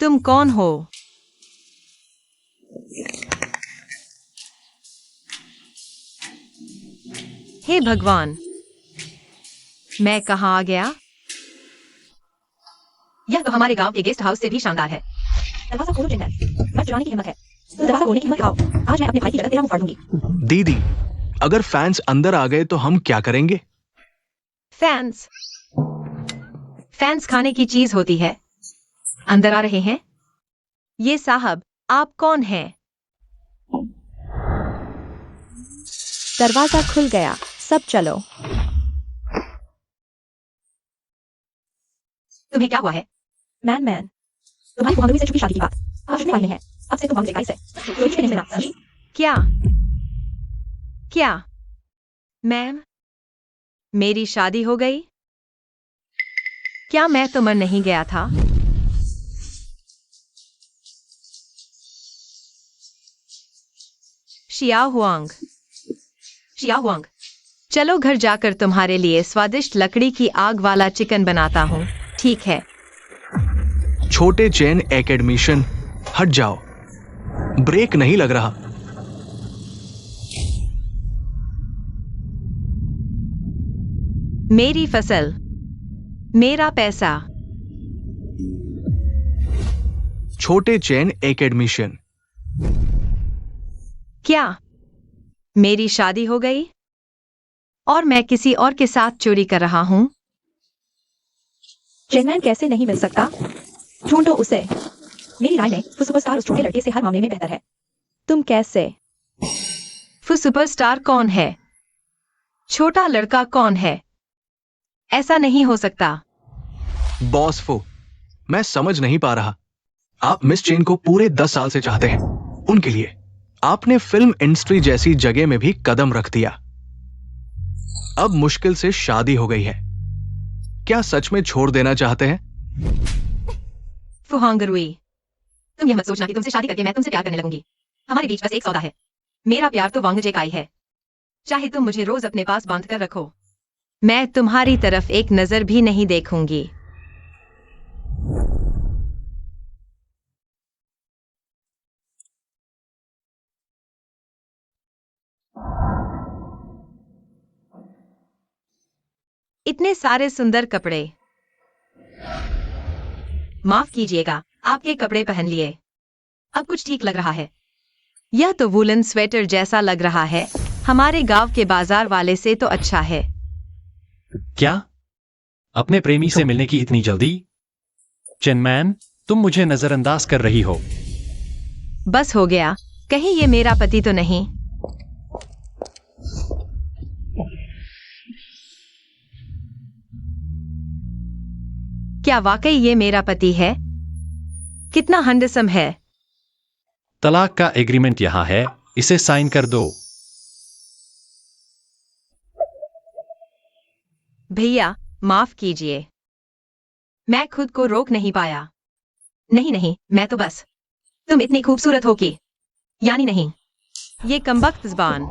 तुम कौन हो? हे भगवान, मैं कहाँ आ गया? यह तो हमारे गांव के गेस्ट हाउस से भी शानदार है। दरवाजा खोलो चिन्मय, मत चुराने की हिम्मत है तो दरवाजा खोलने की हिम्मत दिखाओ। आज मैं अपने भाई की जगह तेरा मुंह फाड़ दूंगी। दीदी, अगर फैंस अंदर आ गए तो हम क्या करेंगे? फैंस खाने की चीज होती है। अंदर आ रहे हैं? ये साहब, आप कौन हैं? दरवाजा खुल गया। सब चलो। तुम्हें क्या हुआ है? मैन तुम्हारी कुहांगवी से छुपी शादी की बात अब सुनने वाले हैं। अब से तुम वक्त देखा इसे कोई नहीं सुना, समझी? क्या मैम, मेरी शादी हो गई? क्या मैं तो मर नहीं गया था? शिया हुआंग, चलो घर जाकर तुम्हारे लिए स्वादिष्ट लकड़ी की आग वाला चिकन बनाता हूँ। ठीक है? छोटे चैन एकेडमिशियन, हट जाओ। ब्रेक नहीं लग रहा। मेरी फसल, मेरा पैसा। छोटे चैन एकेडमिशियन, क्या मेरी शादी हो गई और मैं किसी और के साथ चोरी कर रहा हूँ? चिन्मय कैसे नहीं मिल सकता? ढूंढो उसे। मेरी राय में वो सुपरस्टार उस छोटे लड़के से हर मामले में बेहतर है। तुम कैसे? वो सुपरस्टार कौन है? छोटा लड़का कौन है? ऐसा नहीं हो सकता। बॉस फो, मैं समझ नहीं पा रहा। आप मिस चेन को पूरे 10 साल से चाहते हैं। उनके लिए आपने फिल्म इंडस्ट्री जैसी जगह में भी कदम रख दिया। अब मुश्किल से शादी हो गई है। क्या सच में छोड़ देना चाहते हैं? फुहांगरुई, तुम यह मत सोचना कि तुमसे शादी करके मैं तुमसे प्यार करने लगूंगी। हमारे बीच बस एक सौदा है। मेरा प्यार तो वांगजे का ही है। चाहे तुम मुझे रोज अपने पास बांध कर रखो, मैं तुम्हारी तरफ एक नजर भी नहीं देखूंगी। इतने सारे सुंदर कपड़े। माफ कीजिएगा, आपके कपड़े पहन लिए। अब कुछ ठीक लग रहा है। यह तो वूलन स्वेटर जैसा लग रहा है। हमारे गांव के बाजार वाले से तो अच्छा है। क्या? अपने प्रेमी से मिलने की इतनी जल्दी? चिन्मैन, तुम मुझे नजरअंदाज कर रही हो। बस हो गया। कहीं ये मेरा पति तो नहीं? क्या वाकई ये मेरा पति है? कितना हैंडसम है। तलाक का एग्रीमेंट यहां है, इसे साइन कर दो। भैया, माफ कीजिए। मैं खुद को रोक नहीं पाया। नहीं, मैं तो बस। तुम इतनी खूबसूरत हो कि यानी नहीं। ये कमबख्त ज़बान।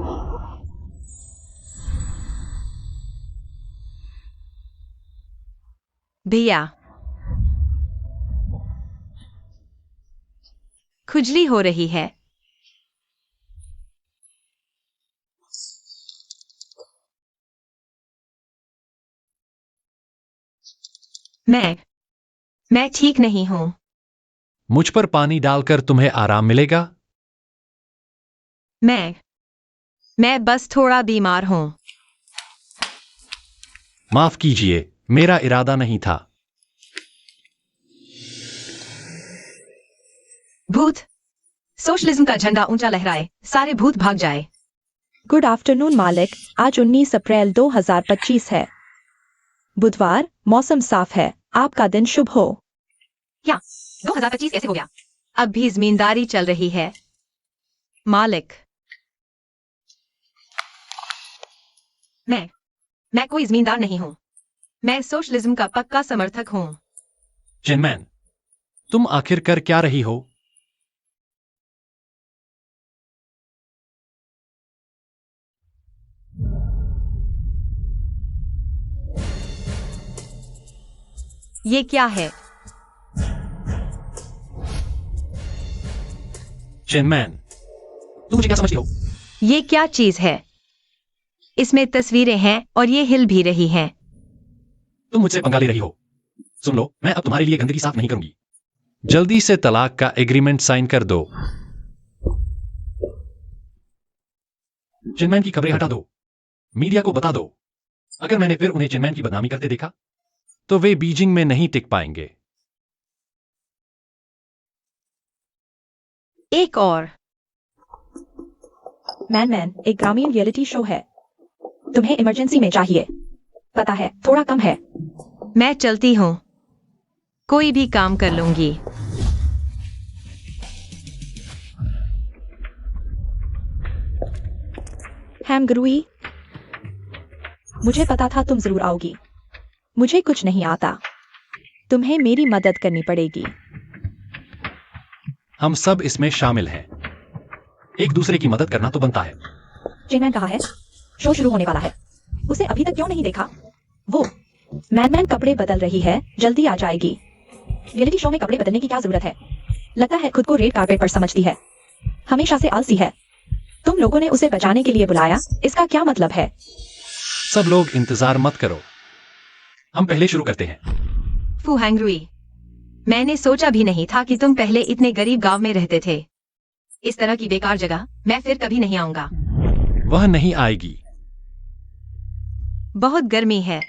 भैया, खुजली हो रही है। मैं ठीक नहीं हूं। मुझ पर पानी डालकर तुम्हें आराम मिलेगा। मैं बस थोड़ा बीमार हूं। माफ कीजिए, मेरा इरादा नहीं था। भूत, सोशलिज्म का झंडा ऊंचा लहराए, सारे भूत भाग जाए। गुड आफ्टरनून मालिक। आज 19 अप्रैल 2025 है, बुधवार। मौसम साफ है। आपका दिन शुभ हो। क्या 2025 कैसे हो गया? अब भी जमींदारी चल रही है मालिक। मैं कोई जमींदार नहीं हूं। मैं सोशलिज्म का पक्का समर्थक हूं। चिन्मैन, तुम आखिर कर क्या रही हो? ये क्या है? चेनमैन, तुम मुझे क्या समझती हो? ये क्या चीज है? इसमें तस्वीरें हैं और ये हिल भी रही हैं। तुम मुझसे पंगा ले रही हो। सुन लो, मैं अब तुम्हारे लिए गंदगी साफ नहीं करूंगी। जल्दी से तलाक का एग्रीमेंट साइन कर दो। चेनमैन की खबरें हटा दो। मीडिया को बता दो। अगर मैंने फिर उन्हें चेनमैन की बदनामी करते देखा तो वे बीजिंग में नहीं टिक पाएंगे। एक और। मैन एक ग्रामीण रियलिटी शो है। तुम्हें इमरजेंसी में चाहिए। पता है, थोड़ा कम है। मैं चलती हूँ। कोई भी काम कर लूंगी। हैमगरुई, मुझे पता था तुम जरूर आओगी। मुझे कुछ नहीं आता। तुम्हें मेरी मदद करनी पड़ेगी। हम सब इसमें शामिल हैं। एक दूसरे की मदद करना तो बनता है। चेनमैन कहाँ है? शो शुरू होने वाला है। उसे अभी तक क्यों नहीं देखा? वो मैन कपड़े बदल रही है, जल्दी आ जाएगी। रियलिटी शो में कपड़े बदलने की क्या जरूरत है? लगता है खुद को रेड कार्पेट पर समझती है। हमेशा से आलसी है। तुम लोगों ने उसे बचाने के लिए बुलाया, इसका क्या मतलब है? सब लोग इंतजार मत करो, हम पहले शुरू करते हैं। फू हैंगरुई, मैंने सोचा भी नहीं था कि तुम पहले इतने गरीब गांव में रहते थे। इस तरह की बेकार जगह मैं फिर कभी नहीं आऊंगा। वह नहीं आएगी। बहुत गर्मी है।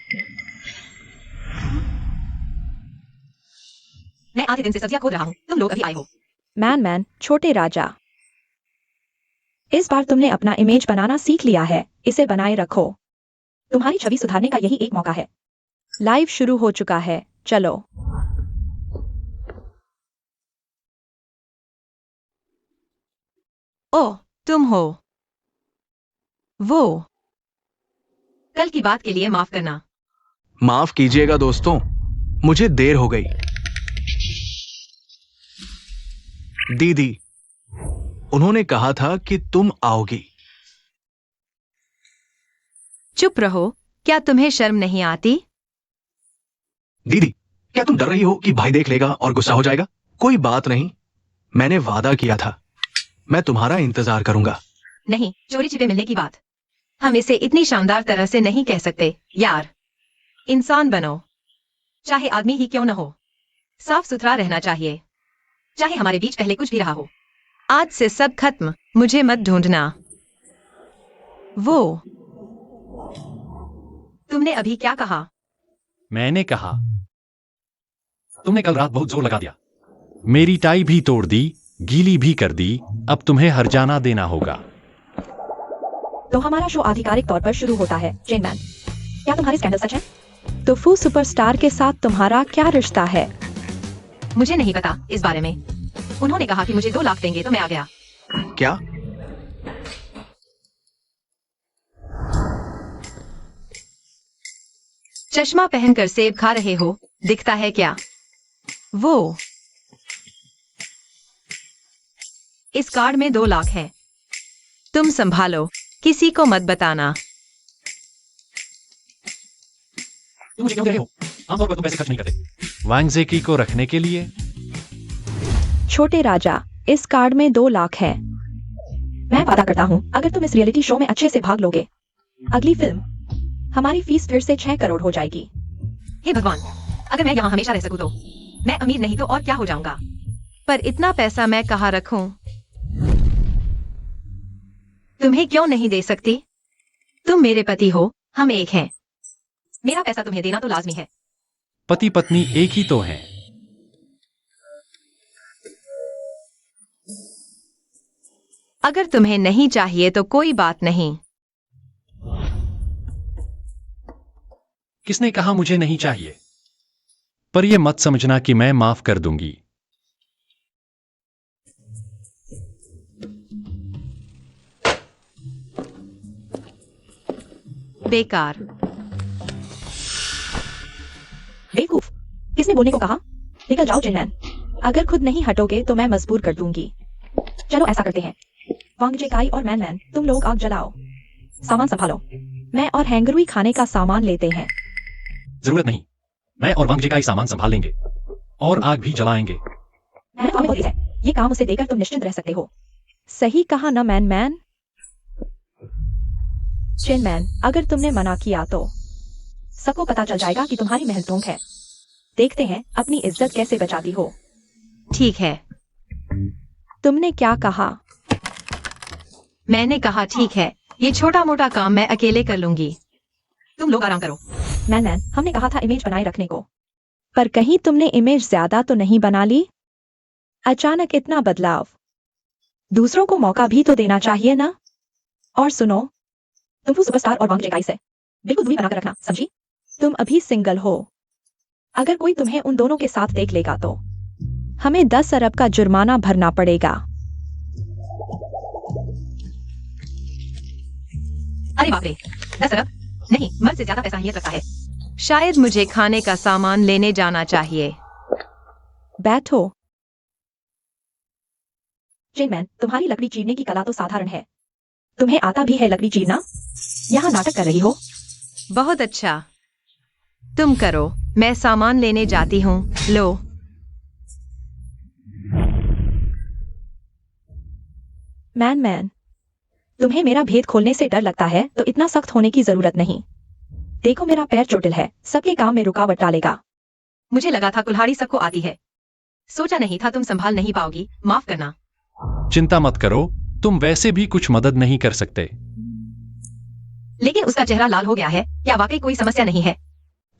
मैं आधे दिन से सब्जियां खोद रहा हूँ, तुम लोग अभी आए हो। मैन छोटे राजा, इस बार तुमने अपना इमेज बनाना सीख लिया है, इसे बनाए रखो। तुम्हारी छवि सुधारने का यही एक मौका है। लाइव शुरू हो चुका है, चलो। ओह, तुम हो। वो कल की बात के लिए माफ करना। माफ कीजिएगा दोस्तों, मुझे देर हो गई। दीदी, उन्होंने कहा था कि तुम आओगी। चुप रहो, क्या तुम्हें शर्म नहीं आती? दीदी, क्या तुम डर रही हो कि भाई देख लेगा और गुस्सा हो जाएगा? कोई बात नहीं, मैंने वादा किया था, मैं तुम्हारा इंतजार करूंगा। नहीं, चोरी छिपे मिलने की बात हम इसे इतनी शानदार तरह से नहीं कह सकते यार। इंसान बनो, चाहे आदमी ही क्यों न हो। साफ सुथरा रहना चाहिए, चाहे हमारे बीच पहले कुछ भी रहा हो। आज से सब खत्म, मुझे मत ढूंढना। वो तुमने अभी क्या कहा? मैंने कहा, तुमने कल रात बहुत जोर लगा दिया। मेरी टाई भी तोड़ दी, गीली भी कर दी। अब तुम्हें हर्जाना देना होगा। तो हमारा शो आधिकारिक तौर पर शुरू होता है। चेनमैन, क्या तुम्हारे स्कैंडल सच है? तो फू सुपरस्टार के साथ तुम्हारा क्या रिश्ता है? मुझे नहीं पता इस बारे में। उन्होंने कहा कि मुझे 2 लाख देंगे तो मैं आ गया। क्या? चश्मा पहनकर सेब खा रहे हो, दिखता है क्या? वो इस कार्ड में 2 लाख है। तुम संभालो, किसी को मत बताना। तुम मुझे क्यों दे रहे हो? आमतौर पर तुम पैसे खर्च नहीं करते। वांगजेकी को रखने के लिए। छोटे राजा, इस कार्ड में 2 लाख है। मैं वादा करता हूँ, अगर तुम इस रियलिटी शो में अच्छे से भाग लोगे, अगली फिल्म हमारी फीस फिर से 6 करोड़ हो जाएगी। हे भगवान, अगर मैं यहाँ हमेशा रह सकूं तो। मैं अमीर नहीं तो और क्या हो जाऊंगा। पर इतना पैसा मैं कहाँ रखूं? तुम्हें क्यों नहीं दे सकती? तुम मेरे पति हो, हम एक हैं। मेरा पैसा तुम्हें देना तो लाजमी है। पति पत्नी एक ही तो हैं। अगर तुम्हें नहीं चाहिए तो कोई बात नहीं। किसने कहा मुझे नहीं चाहिए? पर यह मत समझना कि मैं माफ कर दूंगी। बेकार। बेवकूफ, किसने बोलने को कहा? निकल जाओ चेनमैन। अगर खुद नहीं हटोगे तो मैं मजबूर कर दूंगी। चलो ऐसा करते हैं, वांगजेकाई और मैन, तुम लोग आग जलाओ। सामान संभालो। मैं और हैंगरुई खाने का सामान लेते हैं। जरूरत नहीं, मैं और वांगजेकाई सामान संभाल लेंगे और आग भी जलाएंगे। मैं बहुत तेज है, ये काम उसे देकर तुम निश्चिंत रह सकते हो। सही कहा ना मैन मैन। चेन मैन, अगर तुमने मना किया तो सबको पता चल जाएगा कि तुम्हारी महलतोंग है। देखते हैं अपनी इज्जत कैसे बचाती हो। ठीक है। तुमने क्या कहा? मैंने कहा ठीक है, ये छोटा मोटा काम मैं अकेले कर लूंगी। तुम लोग आराम करो। मैन मैन, हमने कहा था इमेज बनाए रखने को, पर कहीं तुमने इमेज ज्यादा तो नहीं बना ली? अचानक इतना बदलाव। दूसरों को मौका भी तो देना चाहिए ना। और सुनो, तुम सुपरस्टार और वांग जेकाई से बिल्कुल दूरी बनाकर रखना, समझी? तुम अभी सिंगल हो। अगर कोई तुम्हें उन दोनों के साथ देख लेगा तो हमें 10 अरब का जुर्माना भरना पड़ेगा। अरे बाप रे, 10 अरब? नहीं, मर्द से ज्यादा पैसा अहमियत रखता है। शायद मुझे खाने का सामान लेने जाना चाहिए। बैठो। चेन मैन, तुम्हारी लकड़ी चीरने की कला तो साधारण है। तुम्हें आता भी है लकड़ी चीरना? यहाँ नाटक कर रही हो? बहुत अच्छा, तुम करो, मैं सामान लेने जाती हूँ। लो। मैन मैन, तुम्हें मेरा भेद खोलने से डर लगता है तो इतना सख्त होने की जरूरत नहीं। देखो मेरा पैर चोटिल है, सबके काम में रुकावट डालेगा। मुझे लगा था कुल्हाड़ी सबको आती है। सोचा नहीं था तुम संभाल नहीं पाओगी, माफ करना। चिंता मत करो, तुम वैसे भी कुछ मदद नहीं कर सकते। लेकिन उसका चेहरा लाल हो गया है, क्या वाकई कोई समस्या नहीं है?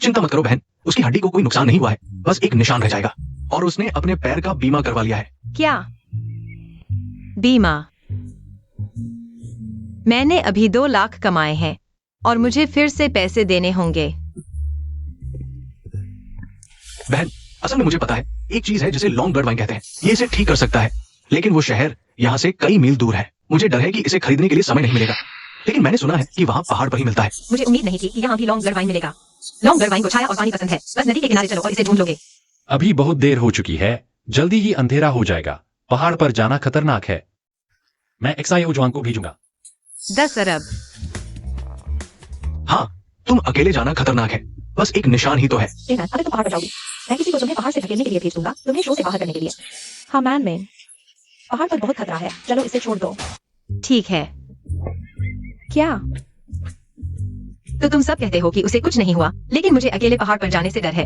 चिंता मत करो बहन, उसकी हड्डी को कोई नुकसान नहीं हुआ है, बस एक निशान रह जाएगा। और उसने अपने पैर का बीमा करवा लिया है। क्या बीमा? मैंने अभी 2 लाख कमाए हैं और मुझे फिर से पैसे देने होंगे। बहन, असल में मुझे पता है, एक चीज है जिसे लॉन्ग ब्लड वाइन कहते हैं, ये इसे ठीक कर सकता है, लेकिन वो शहर यहाँ से कई मील दूर है। मुझे डर है कि इसे खरीदने के लिए समय नहीं मिलेगा, लेकिन मैंने सुना है कि वहाँ पहाड़ पर ही मिलता है। मुझे उम्मीद नहीं थी कि यहाँ भी लॉन्ग ब्लड वाइन मिलेगा। लॉन्ग ब्लड वाइन को छाया और पानी पसंद है, बस नदी के किनारे चलो और इसे ढूंढ लोगे। अभी बहुत देर हो चुकी है, जल्दी ही अंधेरा हो जाएगा। पहाड़ पर जाना खतरनाक है। मैं एक्साई जवान को भेजूंगा। 10 अरब? हाँ, तुम अकेले जाना खतरनाक है, बस एक निशान ही तो है। चेन मैन, अगर तुम पहाड़ पर जाओगी, मैं किसी को तुम्हें पहाड़ से धकेलने के लिए भेज दूंगा, तुम्हें शो से बाहर करने के लिए। हाँ मैन मैन, पहाड़ पर बहुत खतरा है, चलो इसे छोड़ दो। ठीक है। क्या? तो तुम सब कहते हो कि उसे कुछ नहीं हुआ, लेकिन मुझे अकेले पहाड़ पर जाने से डर है,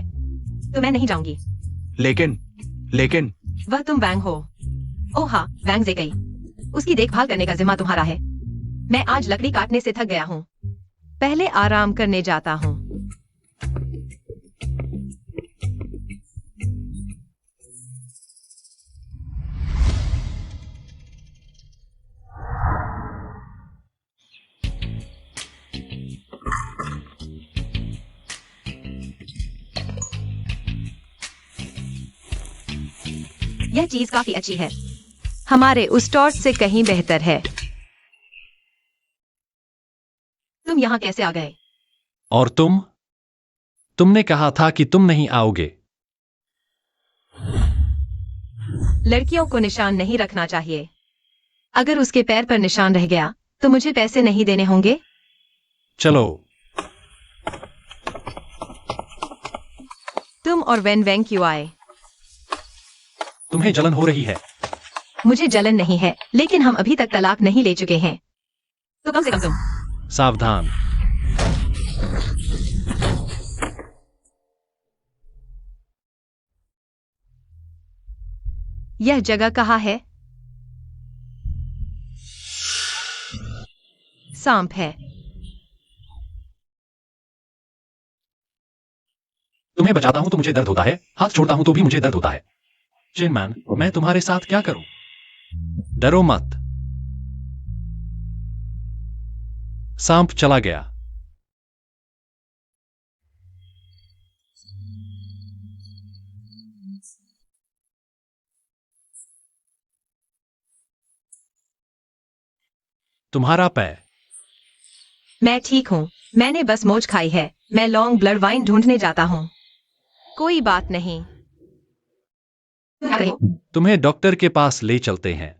तो मैं नहीं जाऊंगी। लेकिन वह तुम वैंग हो। ओह हाँ, वैंग जेकई। उसकी देखभाल करने का जिम्मा तुम्हारा है। मैं आज लकड़ी काटने से थक गया हूँ, पहले आराम करने जाता हूँ। यह चीज काफी अच्छी है, हमारे उस टॉर्च से कहीं बेहतर है। तुम यहाँ कैसे आ गए? और तुमने कहा था कि तुम नहीं आओगे। लड़कियों को निशान नहीं रखना चाहिए। अगर उसके पैर पर निशान रह गया तो मुझे पैसे नहीं देने होंगे। चलो। तुम और वेन वेंग क्यों आए? तुम्हें जलन हो रही है? मुझे जलन नहीं है, लेकिन हम अभी तक तलाक नहीं ले चुके हैं, तो कम से कम तुम। सावधान। यह जगह कहाँ है? सांप है। तुम्हें बचाता हूं तो मुझे दर्द होता है, हाथ छोड़ता हूं तो भी मुझे दर्द होता है। चेन मैन, मैं तुम्हारे साथ क्या करूं? डरो मत। सांप चला गया। तुम्हारा पैर। मैं ठीक हूँ, मैंने बस मौज खाई है। मैं लॉन्ग ब्लड वाइन ढूंढने जाता हूँ। कोई बात नहीं। तुम क्या कर रहे हो? तुम्हें डॉक्टर के पास ले चलते हैं।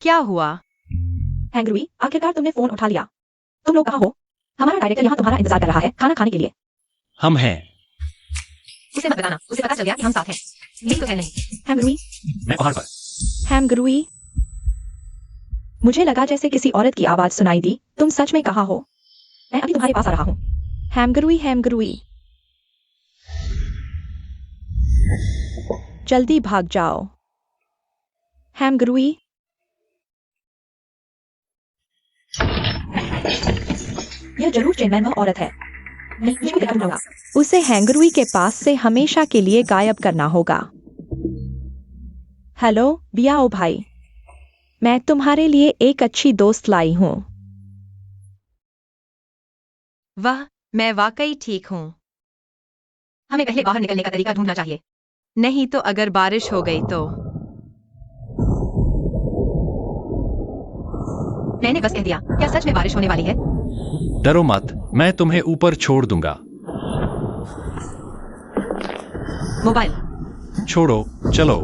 क्या हुआ? हैंगरुई, आखिरकार तुमने फोन उठा लिया। तुम लोग कहाँ हो? हमारा डायरेक्टर यहाँ तुम्हारा इंतजार कर रहा है, खाना खाने के लिए। हम हैं। उसे मत बताना, उसे पता चल गया कि हम साथ हैं। यही तो है नहीं। हैमग्रुई, मैं पहाड़ पर। हैमग्रुई। मुझे लगा जैसे किसी औरत की आवाज सुनाई दी। तुम सच में कहाँ हो? मैं अभी तुम्हारे पास आ रहा हूँ। हैमग्रुई, हैमग्रुई, जल्दी भाग जाओ। हैमग्रुई, यह जरूर चेनमैन वह औरत है। नहीं, मुझे भी देखना होगा। उसे हैंगरुई के पास से हमेशा के लिए गायब करना होगा। हेलो बियाओ भाई, मैं तुम्हारे लिए एक अच्छी दोस्त लाई हूँ। वाह, मैं वाकई ठीक हूँ। हमें पहले बाहर निकलने का तरीका ढूंढना चाहिए। नहीं तो अगर बारिश हो गई तो। मैंने बस कह दिया, क्या सच में बारिश होने वाली है? डरो मत, मैं तुम्हें ऊपर छोड़ दूंगा। मोबाइल छोड़ो, चलो।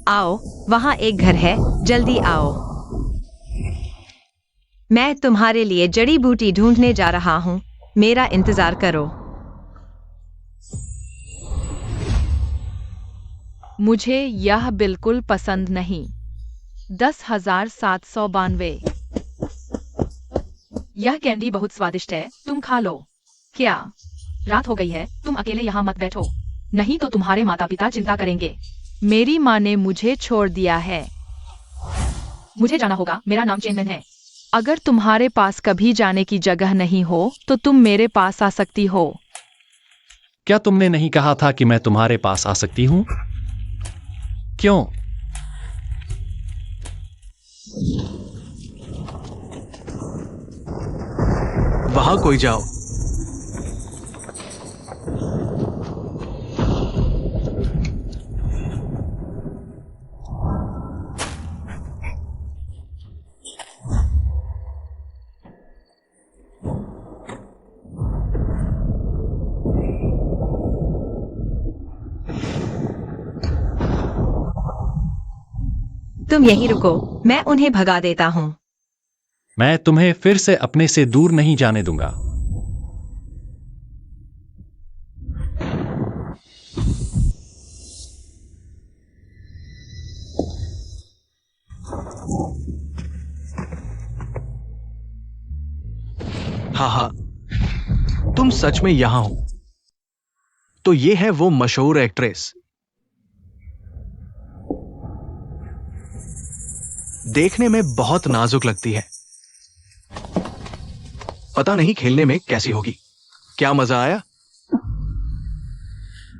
आओ, वहां एक घर है, जल्दी आओ। मैं तुम्हारे लिए जड़ी बूटी ढूंढने जा रहा हूँ, मेरा इंतजार करो। मुझे यह बिल्कुल पसंद नहीं। 10,792। यह कैंडी बहुत स्वादिष्ट है, तुम खा लो। क्या रात हो गई है? तुम अकेले यहाँ मत बैठो, नहीं तो तुम्हारे माता पिता चिंता करेंगे। मेरी माँ ने मुझे छोड़ दिया है। मुझे जाना होगा, मेरा नाम चेनमैन है। अगर तुम्हारे पास कभी जाने की जगह नहीं हो तो तुम मेरे पास आ सकती हो। क्या तुमने नहीं कहा था कि मैं तुम्हारे पास आ सकती हूँ? क्यों? वहां कोई जाओ। तुम यहीं रुको, मैं उन्हें भगा देता हूँ। मैं तुम्हें फिर से अपने से दूर नहीं जाने दूंगा। हाँ हाँ, तुम सच में यहां हो। तो ये है वो मशहूर एक्ट्रेस। देखने में बहुत नाजुक लगती है। पता नहीं खेलने में कैसी होगी। क्या मजा आया?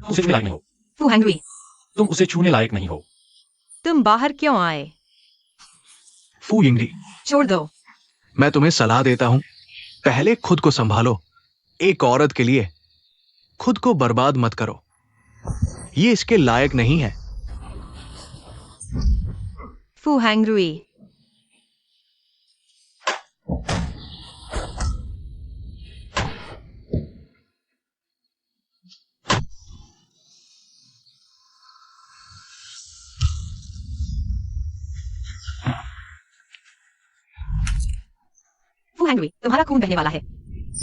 उसे छूने लायक नहीं हो। फू हैंगरी, तुम उसे छूने लायक नहीं हो। तुम बाहर क्यों आए? फू यिंगली, छोड़ दो। मैं तुम्हें सलाह देता हूं, पहले खुद को संभालो। एक औरत के लिए खुद को बर्बाद मत करो, ये इसके लायक नहीं है। फू हैंगरी, फू हैंगरी, तुम्हारा खून बहने वाला है।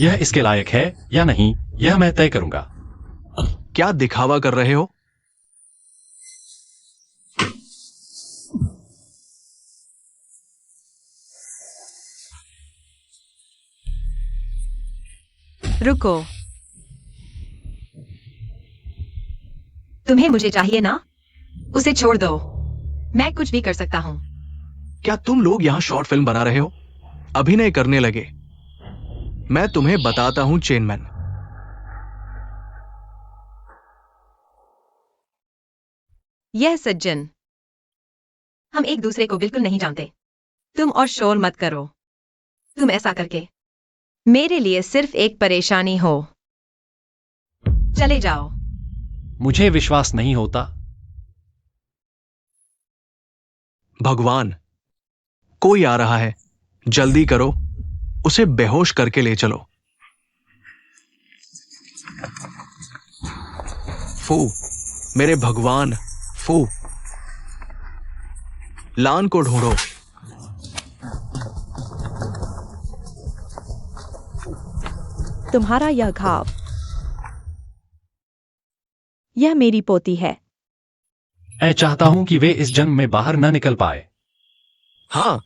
यह इसके लायक है या नहीं, यह मैं तय करूंगा। क्या दिखावा कर रहे हो? रुको, तुम्हें मुझे चाहिए ना? उसे छोड़ दो, मैं कुछ भी कर सकता हूं। क्या तुम लोग यहां शॉर्ट फिल्म बना रहे हो? अभिनय करने लगे? मैं तुम्हें बताता हूं चेनमैन। यह सज्जन, हम एक दूसरे को बिल्कुल नहीं जानते। तुम और शोर मत करो। तुम ऐसा करके मेरे लिए सिर्फ एक परेशानी हो। चले जाओ। मुझे विश्वास नहीं होता। भगवान, कोई आ रहा है, जल्दी करो, उसे बेहोश करके ले चलो। फू, मेरे भगवान, फू, लान को ढूंढो। तुम्हारा यह घाव, यह मेरी पोती है। मैं चाहता हूं कि वे इस जंग में बाहर न निकल पाए। हाँ,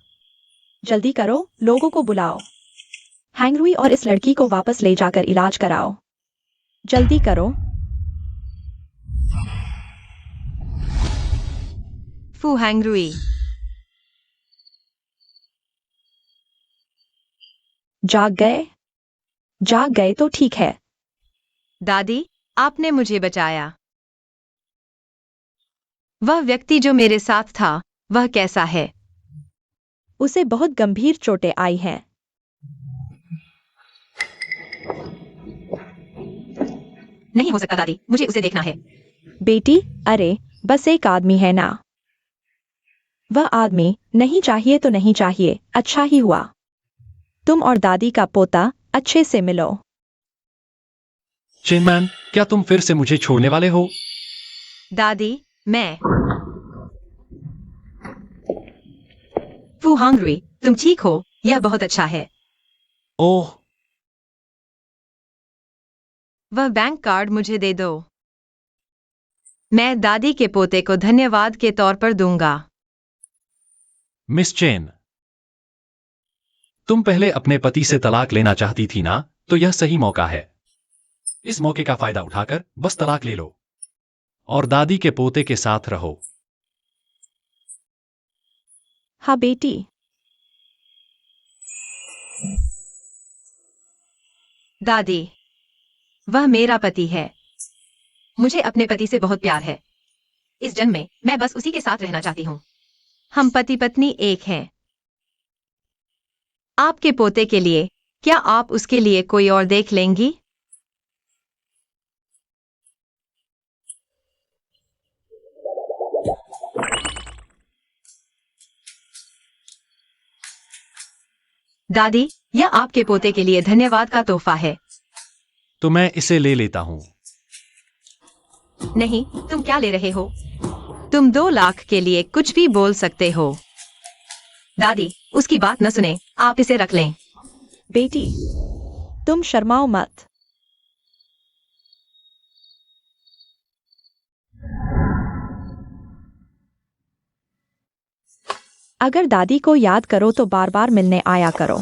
जल्दी करो, लोगों को बुलाओ। हैंगरुई और इस लड़की को वापस ले जाकर इलाज कराओ। जल्दी करो। फू हैंगरुई, जाग गए? जाग गए तो ठीक है। दादी, आपने मुझे बचाया। वह व्यक्ति जो मेरे साथ था, वह कैसा है? उसे बहुत गंभीर चोटें आई हैं। नहीं हो सकता दादी, मुझे उसे देखना है। बेटी, अरे बस एक आदमी है ना। वह आदमी नहीं चाहिए तो नहीं चाहिए, अच्छा ही हुआ। तुम और दादी का पोता अच्छे से मिलो। चेनमैन, क्या तुम फिर से मुझे छोड़ने वाले हो? दादी, मैं। फू हैंगरुई, तुम ठीक हो? यह बहुत अच्छा है। ओह, वह बैंक कार्ड मुझे दे दो। मैं दादी के पोते को धन्यवाद के तौर पर दूंगा। मिस चेन, तुम पहले अपने पति से तलाक लेना चाहती थी ना, तो यह सही मौका है। इस मौके का फायदा उठाकर बस तलाक ले लो और दादी के पोते के साथ रहो। हाँ बेटी। दादी, वह मेरा पति है। मुझे अपने पति से बहुत प्यार है। इस जन्म में मैं बस उसी के साथ रहना चाहती हूँ। हम पति पत्नी एक हैं। आपके पोते के लिए, क्या आप उसके लिए कोई और देख लेंगी? दादी, यह आपके पोते के लिए धन्यवाद का तोहफा है। तो मैं इसे ले लेता हूं। नहीं, तुम क्या ले रहे हो? तुम 2 लाख के लिए कुछ भी बोल सकते हो। दादी, उसकी बात न सुने, आप इसे रख लें। बेटी, तुम शर्माओ मत। अगर दादी को याद करो तो बार बार मिलने आया करो।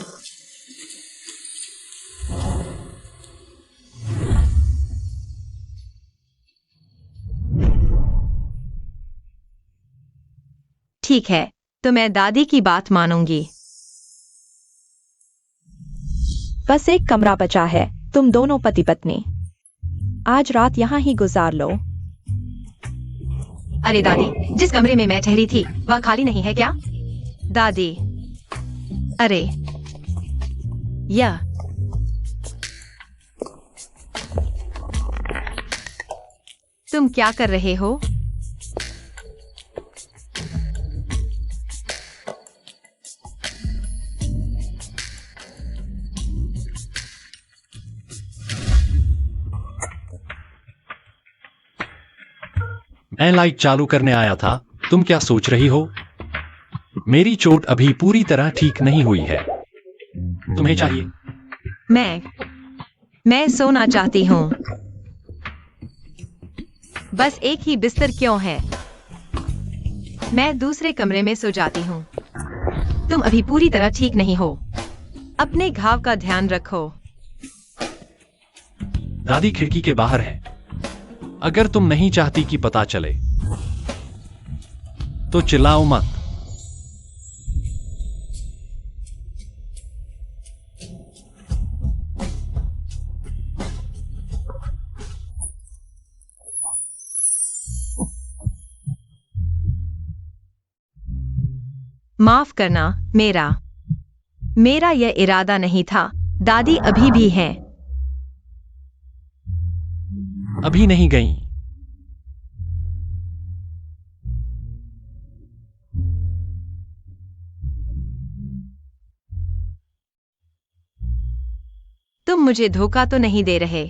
ठीक है, तो मैं दादी की बात मानूंगी। बस एक कमरा बचा है, तुम दोनों पति पत्नी आज रात यहाँ ही गुजार लो। अरे दादी, जिस कमरे में मैं ठहरी थी, वह खाली नहीं है क्या? दादी, अरे, यह तुम क्या कर रहे हो? मैं लाइट चालू करने आया था। तुम क्या सोच रही हो? मेरी चोट अभी पूरी तरह ठीक नहीं हुई है। तुम्हें चाहिए? मैं सोना चाहती हूँ। बस एक ही बिस्तर क्यों है? मैं दूसरे कमरे में सो जाती हूँ। तुम अभी पूरी तरह ठीक नहीं हो। अपने घाव का ध्यान रखो। दादी खिड़की के बाहर है। अगर तुम नहीं चाहती कि पता चले, तो चिल्लाओ मत। माफ करना, मेरा यह इरादा नहीं था। दादी अभी भी हैं। अभी नहीं गई। तुम मुझे धोखा तो नहीं दे रहे?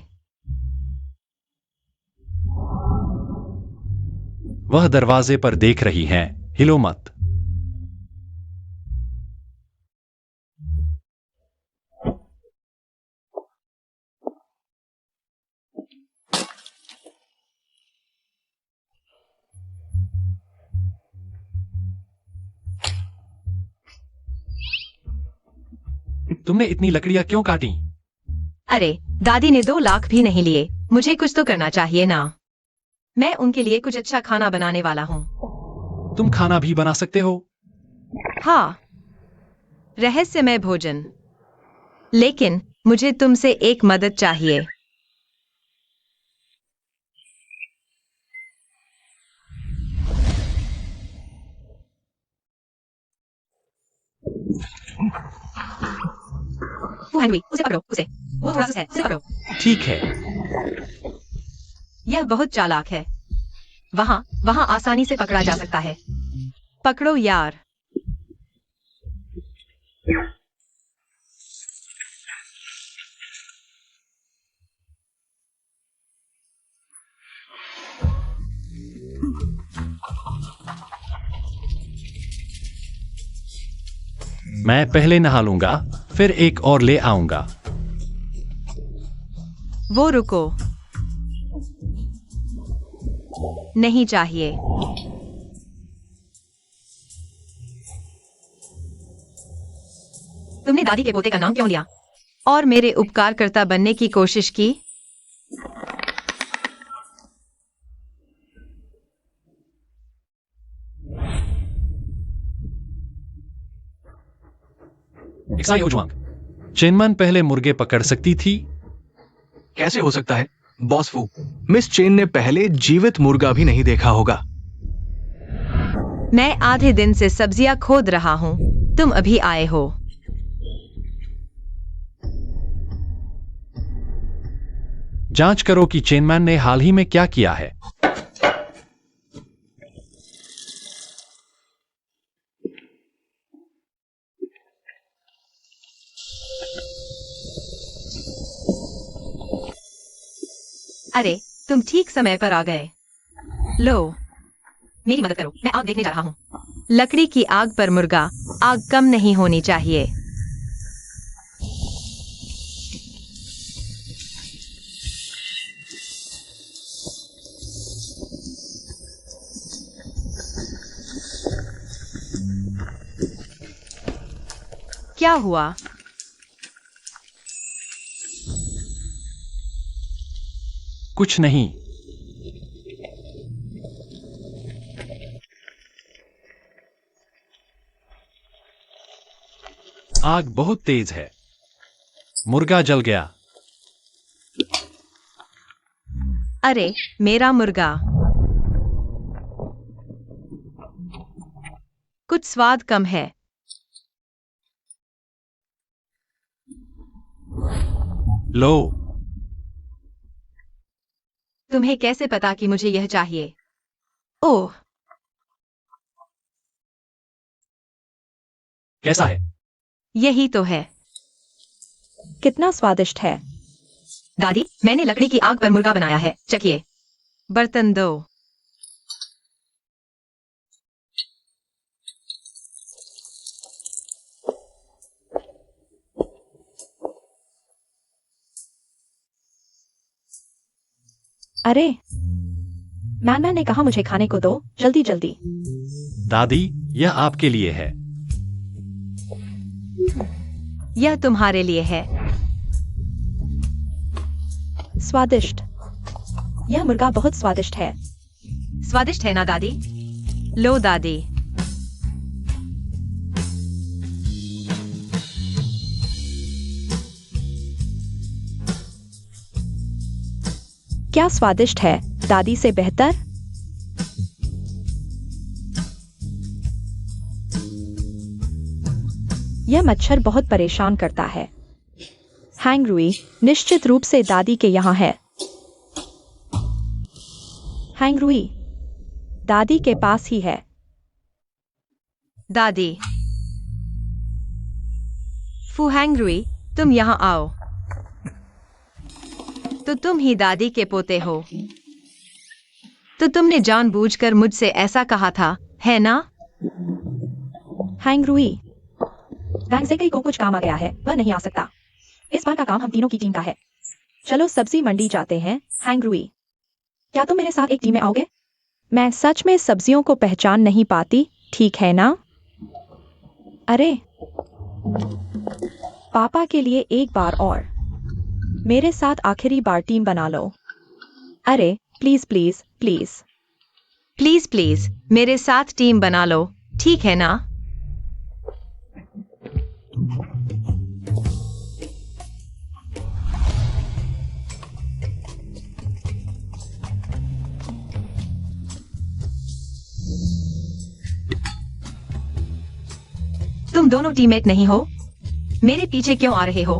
वह दरवाजे पर देख रही हैं, हिलो मत। तुमने इतनी लकड़ियां क्यों काटी? अरे दादी ने 2 लाख भी नहीं लिए, मुझे कुछ तो करना चाहिए ना। मैं उनके लिए कुछ अच्छा खाना बनाने वाला हूँ। तुम खाना भी बना सकते हो? हाँ, रहस्यमय भोजन। लेकिन मुझे तुमसे एक मदद चाहिए। वो हेनरी, उसे पकड़ो, उसे। वो थोड़ा सा है, उसे पकड़ो। ठीक है। यह बहुत चालाक है। वहाँ आसानी से पकड़ा जा सकता है। पकड़ो यार। मैं पहले नहा लूंगा, फिर एक और ले आऊंगा। वो रुको। नहीं चाहिए। तुमने दादी के पोते का नाम क्यों लिया? और मेरे उपकारकर्ता बनने की कोशिश की? चेनमन पहले मुर्गे पकड़ सकती थी? कैसे हो सकता है बॉस फू? मिस चेन ने पहले जीवित मुर्गा भी नहीं देखा होगा। मैं आधे दिन से सब्जियां खोद रहा हूं, तुम अभी आए हो। जांच करो कि चेनमैन ने हाल ही में क्या किया है। अरे तुम ठीक समय पर आ गए। लो, मेरी मदद करो, मैं आग देखने जा रहा हूँ। लकड़ी की आग पर मुर्गा, आग कम नहीं होनी चाहिए। क्या हुआ? कुछ नहीं। आग बहुत तेज है। मुर्गा जल गया। अरे मेरा मुर्गा। कुछ स्वाद कम है। लो। तुम्हें कैसे पता कि मुझे यह चाहिए? ओह, कैसा है? यही तो है। कितना स्वादिष्ट है। दादी, मैंने लकड़ी की आग पर मुर्गा बनाया है, चखिए। बर्तन दो। अरे मैन ने कहा मुझे खाने को दो, जल्दी जल्दी। दादी, यह आपके लिए है। यह तुम्हारे लिए है। स्वादिष्ट। यह मुर्गा बहुत स्वादिष्ट है। स्वादिष्ट है ना दादी? लो दादी। क्या स्वादिष्ट है, दादी से बेहतर? यह मच्छर बहुत परेशान करता है। हैंगरुई निश्चित रूप से दादी के यहाँ है। हैंगरुई दादी के पास ही है। दादी। फुहैंगरुई, तुम यहाँ आओ। तो तुम ही दादी के पोते हो। तो तुमने जानबूझकर मुझसे ऐसा कहा था, है ना? हैंगरुई वैंगज़ेई को कुछ काम आ गया है, वह नहीं आ सकता। इस बार का काम हम तीनों की टीम का है। चलो सब्जी मंडी जाते हैं। हैंगरुई, क्या तुम मेरे साथ एक टीम में आओगे? मैं सच में सब्जियों को पहचान नहीं पाती, ठीक है ना? अरे पापा के लिए एक बार और। मेरे साथ आखिरी बार टीम बना लो। अरे please please please. Please please मेरे साथ टीम बना लो, ठीक है ना? तुम दोनों टीममेट नहीं हो? मेरे पीछे क्यों आ रहे हो?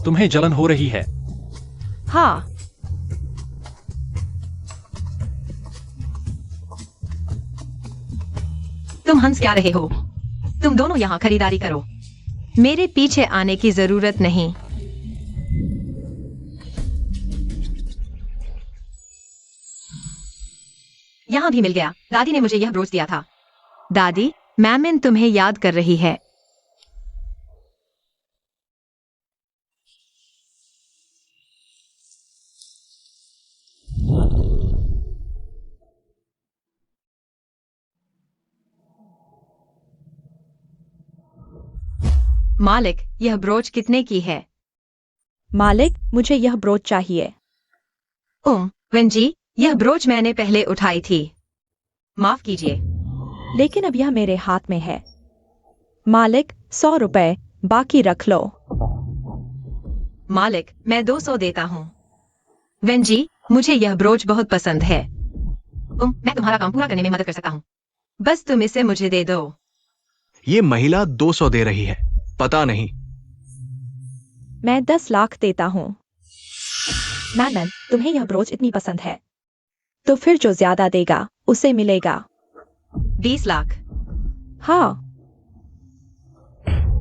तुम्हें जलन हो रही है। हाँ। तुम हंस क्या रहे हो? तुम दोनों यहाँ खरीदारी करो। मेरे पीछे आने की जरूरत नहीं। यहाँ भी मिल गया। दादी ने मुझे यह ब्रोच दिया था। दादी, मैमिन तुम्हें याद कर रही है। मालिक, यह ब्रोच कितने की है? मालिक, मुझे यह ब्रोच चाहिए। वेंजी, यह ब्रोच मैंने पहले उठाई थी। माफ कीजिए। लेकिन अब यह मेरे हाथ में है। मालिक, 100 रुपए बाकी रख लो। मालिक, मैं 200 देता हूँ। वेंजी, मुझे यह ब्रोच बहुत पसंद है। मैं तुम्हारा काम पूरा करने में मदद कर सकता हूँ। बस तुम इसे मुझे दे दो। ये महिला 200 दे रही है, पता नहीं। मैं 10 लाख देता हूँ। मैन, तुम्हें यह ब्रोच इतनी पसंद है, तो फिर जो ज्यादा देगा उसे मिलेगा। 20 लाख। हाँ।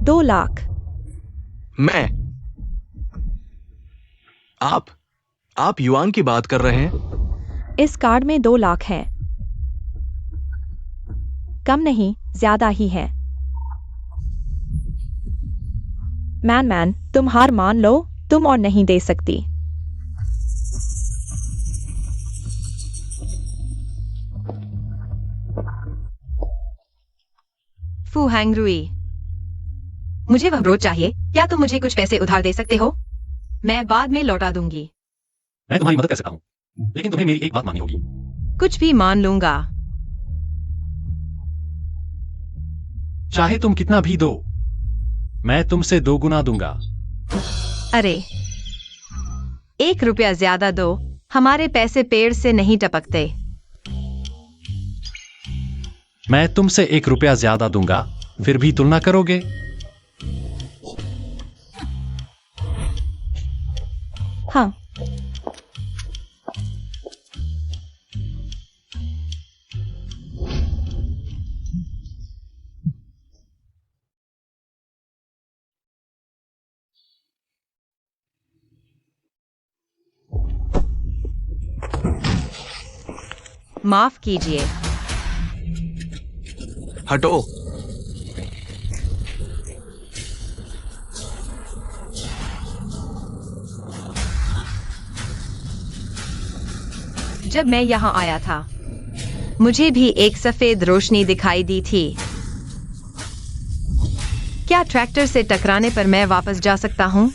2 लाख। मैं आप युआन की बात कर रहे हैं? इस कार्ड में 2 लाख हैं। कम नहीं, ज्यादा ही है। मैन, तुम हार मान लो, तुम और नहीं दे सकती। फू हैंगरुई, मुझे वह ब्रोच चाहिए। क्या तुम मुझे कुछ पैसे उधार दे सकते हो? मैं बाद में लौटा दूंगी। मैं तुम्हारी मदद कर सकता हूँ, लेकिन तुम्हें मेरी एक बात माननी होगी। कुछ भी मान लूंगा। चाहे तुम कितना भी दो, मैं तुमसे 2 गुना दूंगा। अरे, 1 रुपया ज्यादा दो। हमारे पैसे पेड़ से नहीं टपकते। मैं तुमसे 1 रुपया ज्यादा दूंगा, फिर भी तुलना करोगे? हाँ। माफ कीजिए। हटो। जब मैं यहाँ आया था, मुझे भी एक सफेद रोशनी दिखाई दी थी। क्या ट्रैक्टर से टकराने पर मैं वापस जा सकता हूँ?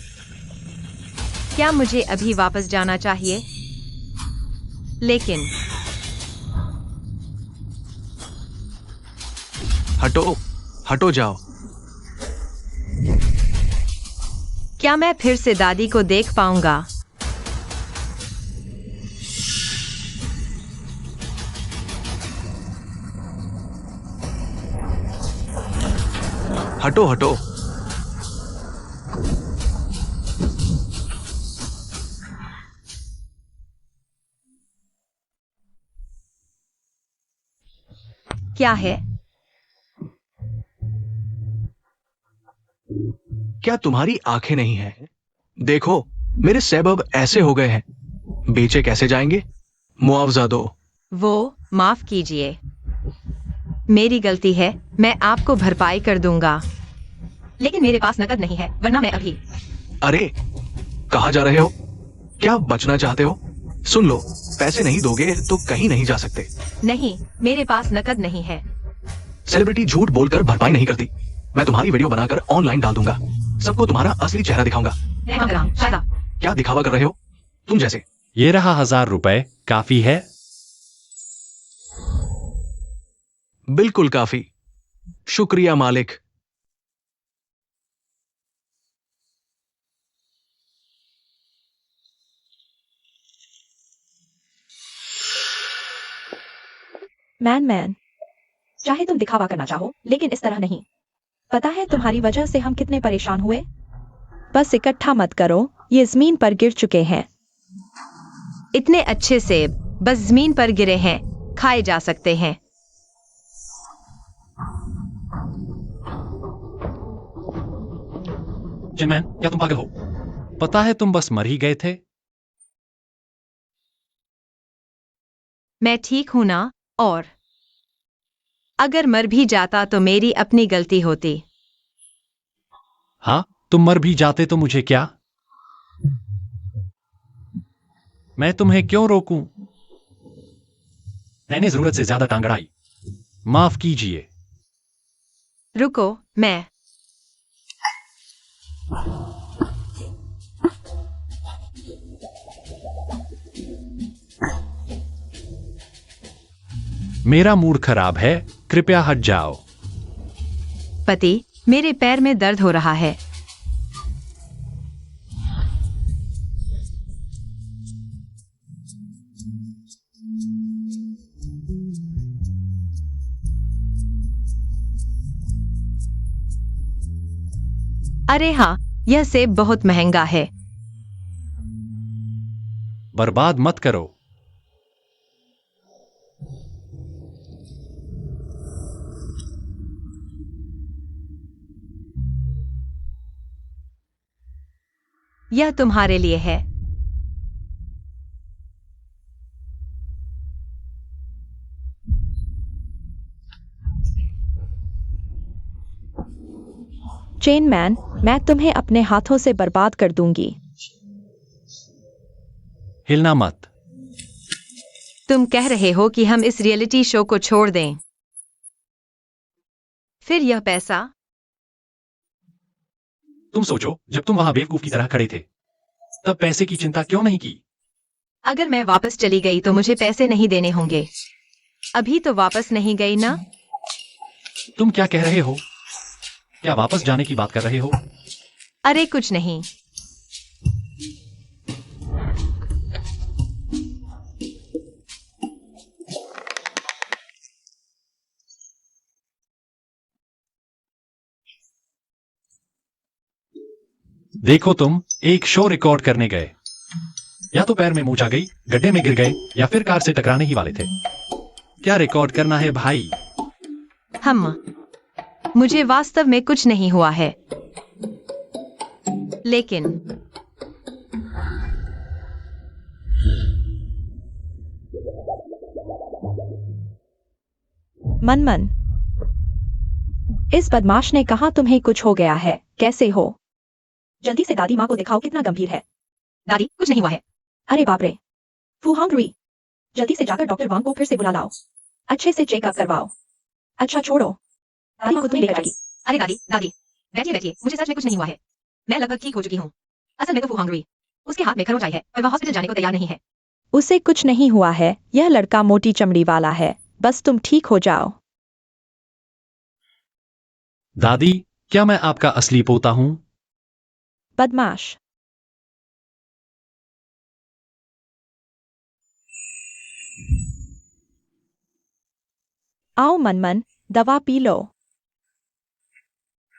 क्या मुझे अभी वापस जाना चाहिए? लेकिन हटो जाओ। क्या मैं फिर से दादी को देख पाऊंगा? हटो। क्या है? क्या तुम्हारी आंखें नहीं हैं? देखो, मेरे सैबब ऐसे हो गए हैं। बेचे कैसे जाएंगे? मुआवजा दो। वो माफ कीजिए, मेरी गलती है। मैं आपको भरपाई कर दूंगा, लेकिन मेरे पास नकद नहीं है, वरना मैं अभी। अरे, कहाँ जा रहे हो? क्या बचना चाहते हो? सुन लो, पैसे नहीं दोगे तो कहीं नहीं जा सकते। नहीं, मेरे पास नकद नहीं है। सेलिब्रिटी झूठ बोलकर भरपाई नहीं करती। मैं तुम्हारी वीडियो बनाकर ऑनलाइन डाल दूंगा। सबको तुम्हारा असली चेहरा दिखाऊंगा। मैं काम कर रहा हूँ, शायद आप। क्या दिखावा कर रहे हो तुम जैसे? ये रहा 1000 रुपए, काफी है? बिल्कुल काफी, शुक्रिया मालिक। मैन, चाहे तुम दिखावा करना चाहो, लेकिन इस तरह नहीं। पता है तुम्हारी वजह से हम कितने परेशान हुए? बस इकट्ठा मत करो, ये जमीन पर गिर चुके हैं। इतने अच्छे सेब बस जमीन पर गिरे हैं, खाए जा सकते हैं। चिनमैन, क्या तुम पागल हो? पता है तुम बस मर ही गए थे। मैं ठीक हूं ना? और अगर मर भी जाता तो मेरी अपनी गलती होती। हाँ, तुम मर भी जाते तो मुझे क्या? मैं तुम्हें क्यों रोकूं? मैंने जरूरत से ज्यादा टांग अड़ाई, माफ कीजिए। रुको, मैं मेरा मूड खराब है, कृपया हट जाओ। पति, मेरे पैर में दर्द हो रहा है। अरे हाँ, यह सेब बहुत महंगा है। बर्बाद मत करो। यह तुम्हारे लिए है। चेन मैन, मैं तुम्हें अपने हाथों से बर्बाद कर दूंगी। हिलना मत। तुम कह रहे हो कि हम इस रियलिटी शो को छोड़ दें? फिर यह पैसा? तुम सोचो, जब तुम वहां बेवकूफ की तरह खड़े थे, तब पैसे की चिंता क्यों नहीं की? अगर मैं वापस चली गई तो मुझे पैसे नहीं देने होंगे। अभी तो वापस नहीं गई ना? तुम क्या कह रहे हो? क्या वापस जाने की बात कर रहे हो? अरे कुछ नहीं। देखो, तुम एक शो रिकॉर्ड करने गए, या तो पैर में मूंछ आ गई, गड्ढे में गिर गए, या फिर कार से टकराने ही वाले थे। क्या रिकॉर्ड करना है भाई? मुझे वास्तव में कुछ नहीं हुआ है, लेकिन मनमन, इस बदमाश ने कहा तुम्हें कुछ हो गया है। कैसे हो? जल्दी से दादी माँ को दिखाओ, कितना गंभीर है। दादी, कुछ नहीं हुआ है। अरे बाप रे, फू हंग्री, जल्दी से जाकर डॉक्टर वांग को फिर से बुला लाओ, अच्छे से चेकअप करवाओ। अच्छा छोड़ो, दादी को तुम लेकर जाएगी। अरे दादी, बैठिए बैठिए, मुझे सच में कुछ नहीं हुआ है। मैं लगभग ठीक हो चुकी हूँ। असल में तो फू हंग्री, उसके हाथ में खरोंच आई है और वह हॉस्पिटल जाने को तैयार नहीं है। उसे कुछ नहीं हुआ है, यह लड़का मोटी चमड़ी वाला है, बस तुम ठीक हो जाओ। दादी, क्या मैं आपका असली पोता हूं? बदमाश। आओ मनमन, दवा पी लो।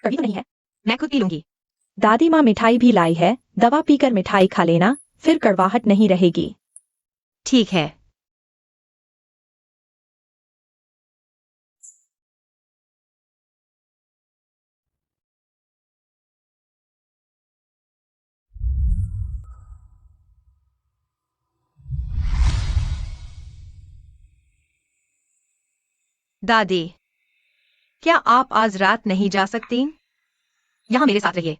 कभी तो नहीं है, मैं खुद पी लूंगी। दादी माँ मिठाई भी लाई है, दवा पीकर मिठाई खा लेना, फिर कड़वाहट नहीं रहेगी। ठीक है। दादी, क्या आप आज रात नहीं जा सकती? यहाँ मेरे साथ रहिए।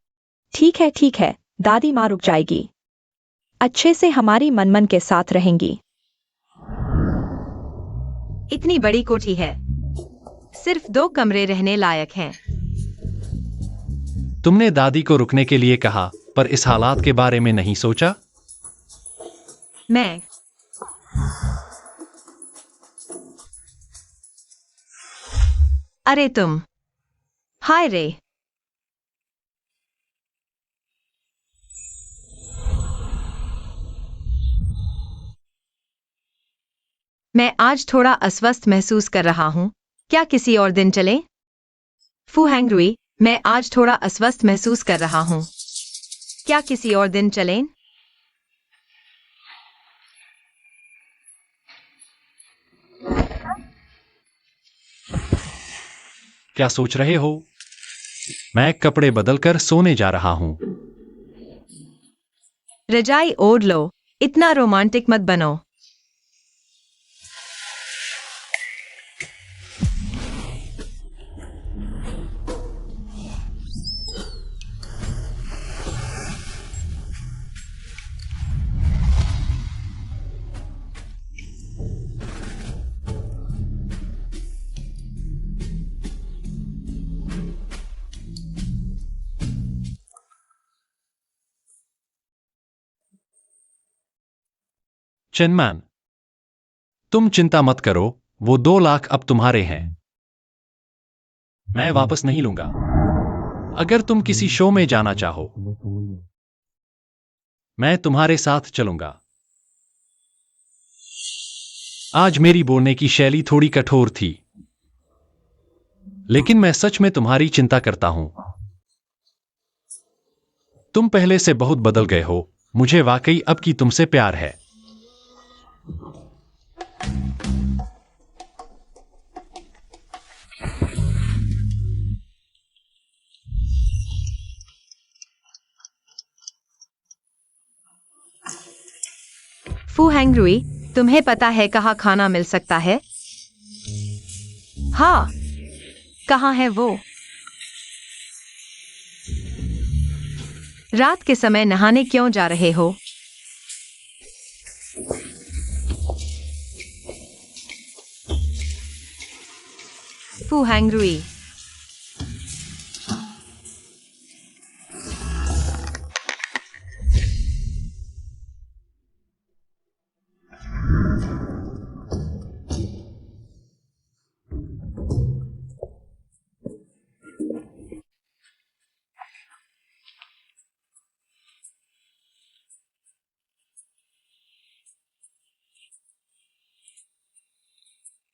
ठीक है, दादी माँ रुक जाएगी। अच्छे से हमारी मनमन के साथ रहेंगी। इतनी बड़ी कोठी है, सिर्फ 2 कमरे रहने लायक हैं। तुमने दादी को रुकने के लिए कहा, पर इस हालात के बारे में नहीं सोचा? मैं अरे तुम, हाय रे। मैं आज थोड़ा अस्वस्थ महसूस कर रहा हूं। क्या किसी और दिन चलें? फू हैंगरुई, मैं आज थोड़ा अस्वस्थ महसूस कर रहा हूं। क्या किसी और दिन चलें? क्या सोच रहे हो? मैं कपड़े बदलकर सोने जा रहा हूं। रजाई ओढ़ लो, इतना रोमांटिक मत बनो। चेनमैन, तुम चिंता मत करो, वो 2 लाख अब तुम्हारे हैं। मैं वापस नहीं लूंगा। अगर तुम किसी शो में जाना चाहो, मैं तुम्हारे साथ चलूंगा। आज मेरी बोलने की शैली थोड़ी कठोर थी, लेकिन मैं सच में तुम्हारी चिंता करता हूं। तुम पहले से बहुत बदल गए हो। मुझे वाकई अब की तुमसे प्यार है। फू हैंगरुई, तुम्हें पता है कहाँ खाना मिल सकता है? हाँ, कहाँ है वो? रात के समय नहाने क्यों जा रहे हो? फू हैंगरुई,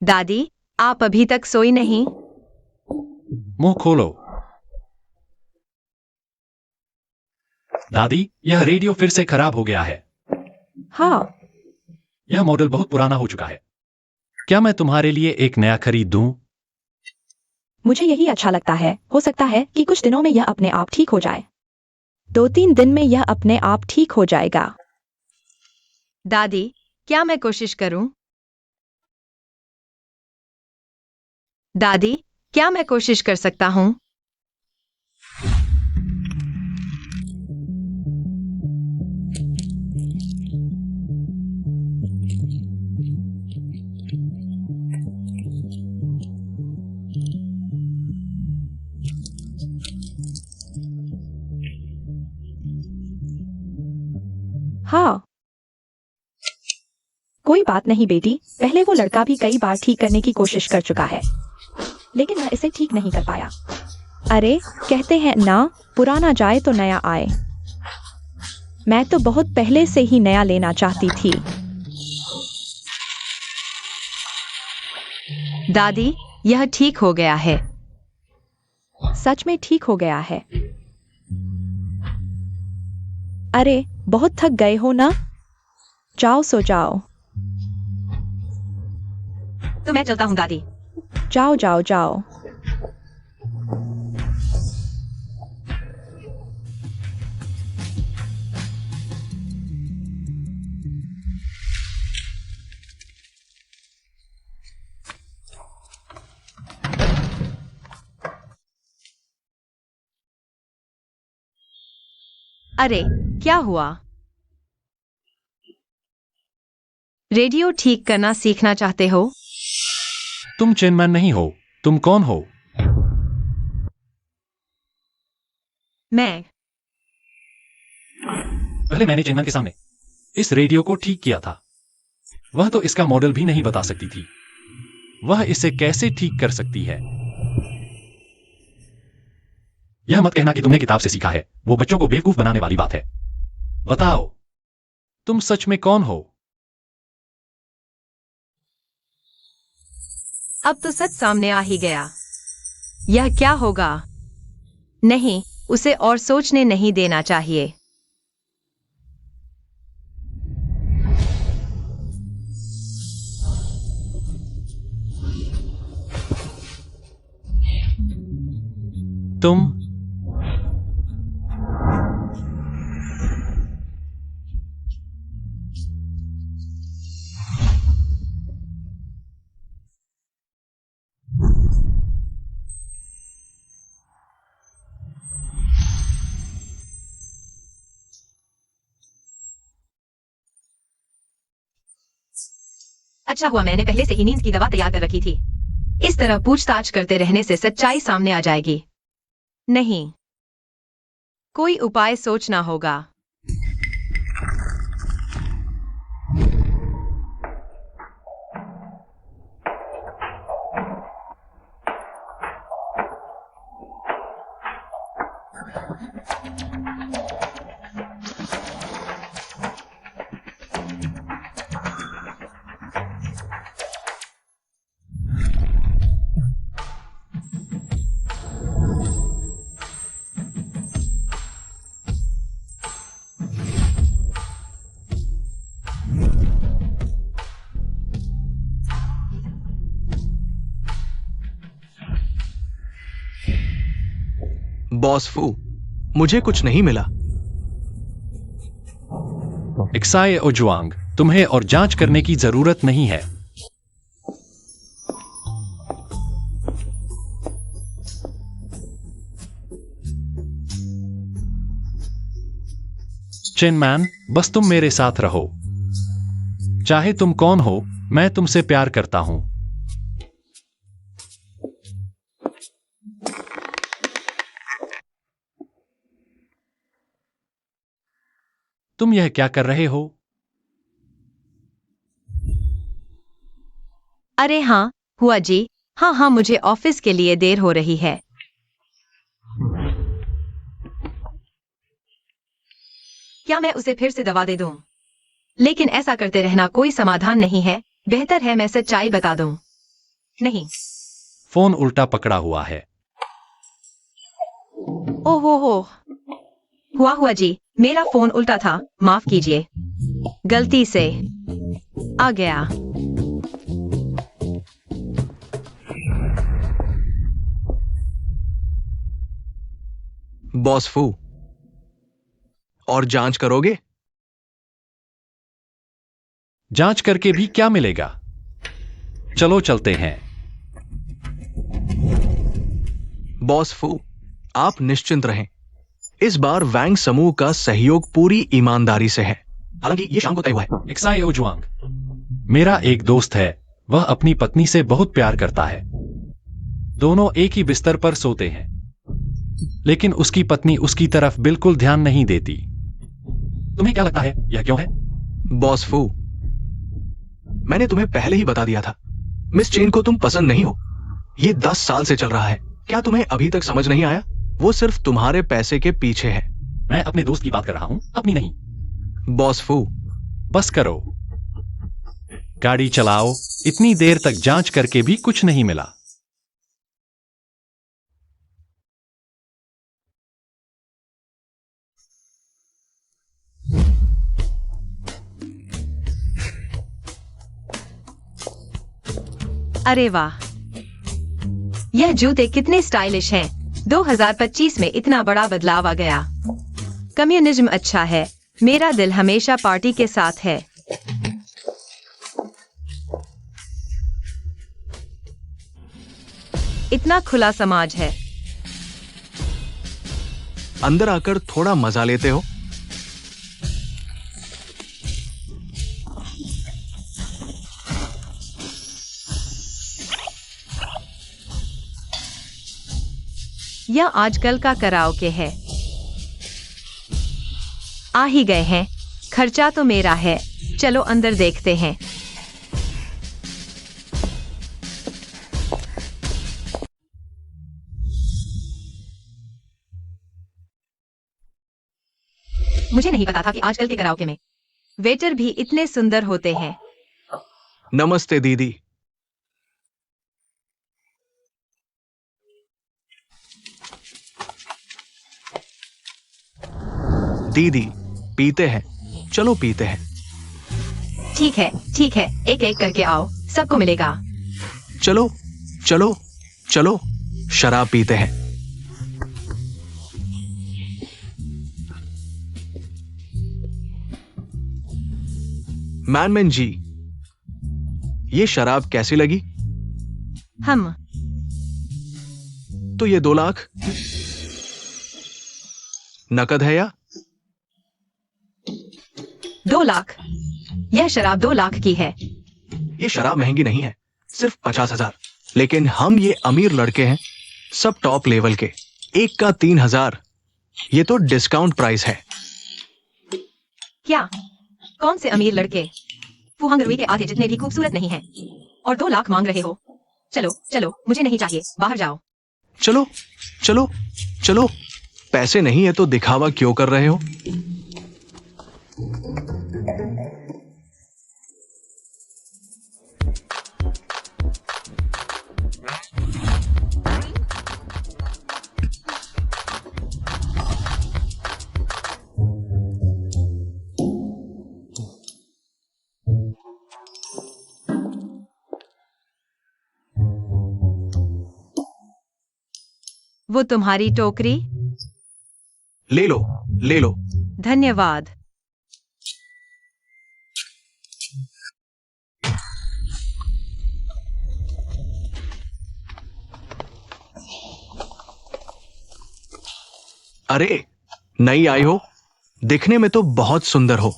दादी, आप अभी तक सोई नहीं? मुंह खोलो। दादी, यह रेडियो फिर से खराब हो गया है। हाँ, यह मॉडल बहुत पुराना हो चुका है। क्या मैं तुम्हारे लिए एक नया खरीद दूं? मुझे यही अच्छा लगता है। हो सकता है कि कुछ दिनों में यह अपने आप ठीक हो जाए। 2-3 दिन में यह अपने आप ठीक हो जाएगा। दादी, क्या मैं कोशिश करूं? दादी, क्या मैं कोशिश कर सकता हूं? हाँ, कोई बात नहीं बेटी। पहले वो लड़का भी कई बार ठीक करने की कोशिश कर चुका है, लेकिन वह इसे ठीक नहीं कर पाया। अरे, कहते हैं ना, पुराना जाए तो नया आए। मैं तो बहुत पहले से ही नया लेना चाहती थी। दादी, यह ठीक हो गया है। सच में ठीक हो गया है। अरे, बहुत थक गए हो ना? जाओ सो जाओ। तो मैं चलता हूं दादी। जाओ जाओ जाओ। अरे, क्या हुआ? रेडियो ठीक करना सीखना चाहते हो? तुम चेनमैन नहीं हो। तुम कौन हो? मैं पहले मैंने चेनमैन के सामने इस रेडियो को ठीक किया था। वह तो इसका मॉडल भी नहीं बता सकती थी। वह इसे कैसे ठीक कर सकती है? यह मत कहना कि तुमने किताब से सीखा है। वो बच्चों को बेवकूफ बनाने वाली बात है। बताओ, तुम सच में कौन हो? अब तो सच सामने आ ही गया। यह क्या होगा? नहीं, उसे और सोचने नहीं देना चाहिए। तुम अच्छा हुआ मैंने पहले से ही नींद की दवा तैयार कर रखी थी। इस तरह पूछताछ करते रहने से सच्चाई सामने आ जाएगी। नहीं, कोई उपाय सोचना होगा। बॉस फू, मुझे कुछ नहीं मिला। एक्साई ओजुआंग, तुम्हें और जांच करने की जरूरत नहीं है। चेनमैन, बस तुम मेरे साथ रहो। चाहे तुम कौन हो, मैं तुमसे प्यार करता हूं। तुम यह क्या कर रहे हो? अरे हाँ हुआ जी, हाँ हाँ, मुझे ऑफिस के लिए देर हो रही है। क्या मैं उसे फिर से दवा दे दूं? लेकिन ऐसा करते रहना कोई समाधान नहीं है। बेहतर है मैं सच्चाई बता दूं। नहीं। फोन उल्टा पकड़ा हुआ है। ओहो हो, हुआ जी, मेरा फोन उल्टा था, माफ कीजिए, गलती से आ गया। बॉस फू, और जांच करोगे? जांच करके भी क्या मिलेगा? चलो चलते हैं। बॉस फू, आप निश्चिंत रहें। इस बार वैंग समूह का सहयोग पूरी ईमानदारी से है। हालांकि ये शाम को तय हुआ है। एक्साई ओजुआंग, मेरा एक दोस्त है। वह अपनी पत्नी से बहुत प्यार करता है। दोनों एक ही बिस्तर पर सोते हैं, लेकिन उसकी पत्नी उसकी तरफ बिल्कुल ध्यान नहीं देती। तुम्हें क्या लगता है यह क्यों है? बॉस फू, मैंने तुम्हें पहले ही बता दिया था, मिस चेन को तुम पसंद नहीं हो। ये 10 साल से चल रहा है। क्या तुम्हें अभी तक समझ नहीं आया? वो सिर्फ तुम्हारे पैसे के पीछे है। मैं अपने दोस्त की बात कर रहा हूं, अपनी नहीं। बॉस फू, बस करो, गाड़ी चलाओ। इतनी देर तक जांच करके भी कुछ नहीं मिला। अरे वाह, यह जूते कितने स्टाइलिश हैं। 2025 में इतना बड़ा बदलाव आ गया। कम्युनिज्म अच्छा है। मेरा दिल हमेशा पार्टी के साथ है। इतना खुला समाज है। अंदर आकर थोड़ा मजा लेते हो? यह आजकल का कराओके है। आ ही गए हैं, खर्चा तो मेरा है, चलो अंदर देखते हैं। मुझे नहीं पता था कि आजकल के कराओके में वेटर भी इतने सुंदर होते हैं। नमस्ते दीदी। दीदी पीते हैं, चलो पीते हैं। ठीक है, एक एक करके आओ, सबको मिलेगा। चलो चलो चलो, शराब पीते हैं। मैनमैन जी, ये शराब कैसी लगी? हम तो ये 2 लाख नकद है या? 2 लाख? यह शराब 2 लाख की है। ये शराब महंगी नहीं है, सिर्फ 50,000। लेकिन हम ये अमीर लड़के हैं, सब टॉप लेवल के। एक का 3,000, ये तो डिस्काउंट प्राइस है। क्या? कौन से अमीर लड़के? फुहांग रुई के आधे जितने भी खूबसूरत नहीं हैं, और 2 लाख मांग रहे हो? चलो चलो, मुझे नहीं चाहिए, बाहर जाओ। चलो चलो चलो, पैसे नहीं है तो दिखावा क्यों कर रहे हो? वो तुम्हारी टोकरी? ले लो ले लो। धन्यवाद। अरे नई आई हो, दिखने में तो बहुत सुंदर हो।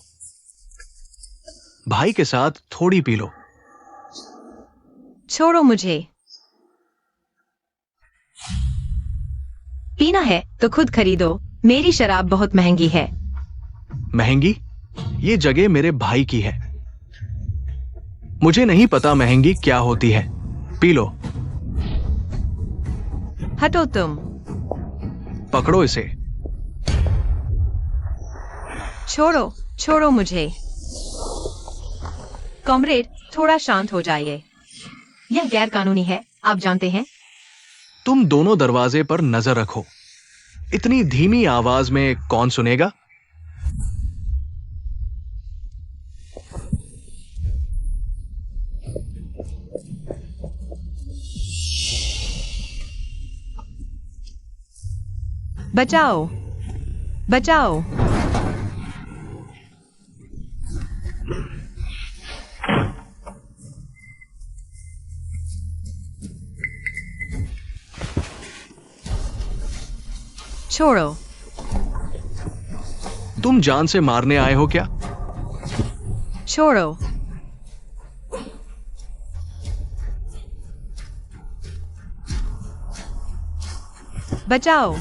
भाई के साथ थोड़ी पी लो। छोड़ो मुझे। पीना है तो खुद खरीदो, मेरी शराब बहुत महंगी है। महंगी? ये जगह मेरे भाई की है, मुझे नहीं पता महंगी क्या होती है। P low. हटो तुम। पकड़ो इसे। छोड़ो छोड़ो मुझे। कॉमरेड, थोड़ा शांत हो जाइए। यह गैर कानूनी है, आप जानते हैं। तुम दोनों दरवाजे पर नजर रखो। इतनी धीमी आवाज में कौन सुनेगा? बचाओ बचाओ। छोड़ो। तुम जान से मारने आए हो क्या? छोड़ो। बचाओ।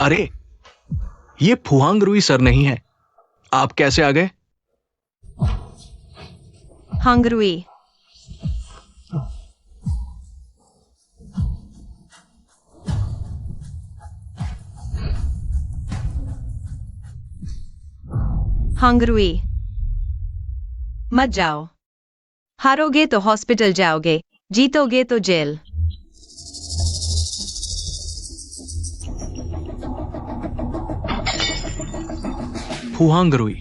अरे ये फुहांग रुई सर नहीं है, आप कैसे आ गए? हंगरुई। हंगरुई। मत जाओ। हारोगे तो हॉस्पिटल जाओगे, जीतोगे तो जेल। फुहांग रुई,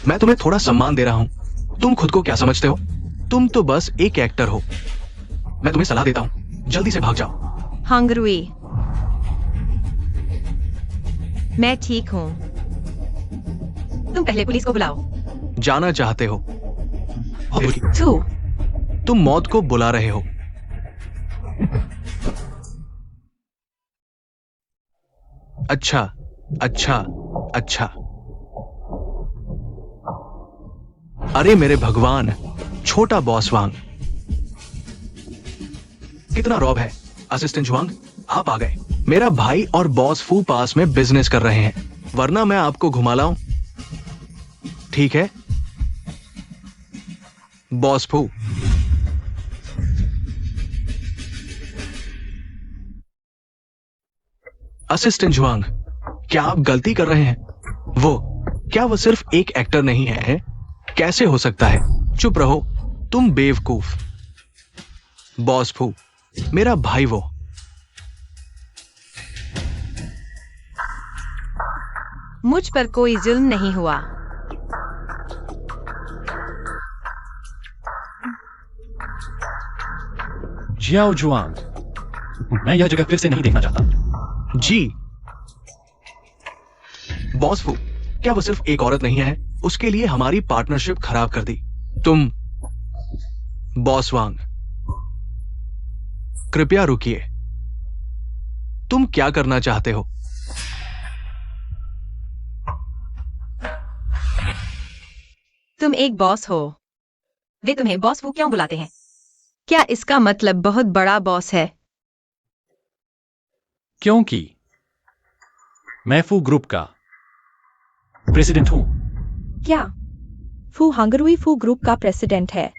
मैं तुम्हें थोड़ा सम्मान दे रहा हूं। तुम खुद को क्या समझते हो? तुम तो बस एक एक्टर हो। मैं तुम्हें सलाह देता हूं, जल्दी से भाग जाओ। हंगरुई। मैं ठीक हूं। तुम पहले पुलिस को बुलाओ। जाना चाहते हो? थू, तुम मौत को बुला रहे हो। अच्छा अच्छा अच्छा। अरे मेरे भगवान, छोटा बॉस वांग। कितना रौब है। असिस्टेंट जुआंग, आप आ गए। मेरा भाई और बॉस फू पास में बिजनेस कर रहे हैं, वरना मैं आपको घुमा लाऊं। ठीक है बॉस फू। असिस्टेंट जुआंग, क्या आप गलती कर रहे हैं? क्या वो सिर्फ एक एक्टर नहीं है? कैसे हो सकता है? चुप रहो, तुम बेवकूफ। बॉस फू, मेरा भाई वो। मुझ पर कोई जुल्म नहीं हुआ। जियाओ जुआंग, मैं यह जगह फिर से नहीं देखना चाहता। जी बॉस फू, क्या वो सिर्फ एक औरत नहीं है? उसके लिए हमारी पार्टनरशिप खराब कर दी तुम। बॉस वांग, कृपया रुकिए। तुम क्या करना चाहते हो? तुम एक बॉस हो। वे तुम्हें बॉस वो क्यों बुलाते हैं? क्या इसका मतलब बहुत बड़ा बॉस है? क्योंकि मैं फू ग्रुप का प्रेसिडेंट हूं। क्या फू हंगरुई फू ग्रुप का प्रेसिडेंट है?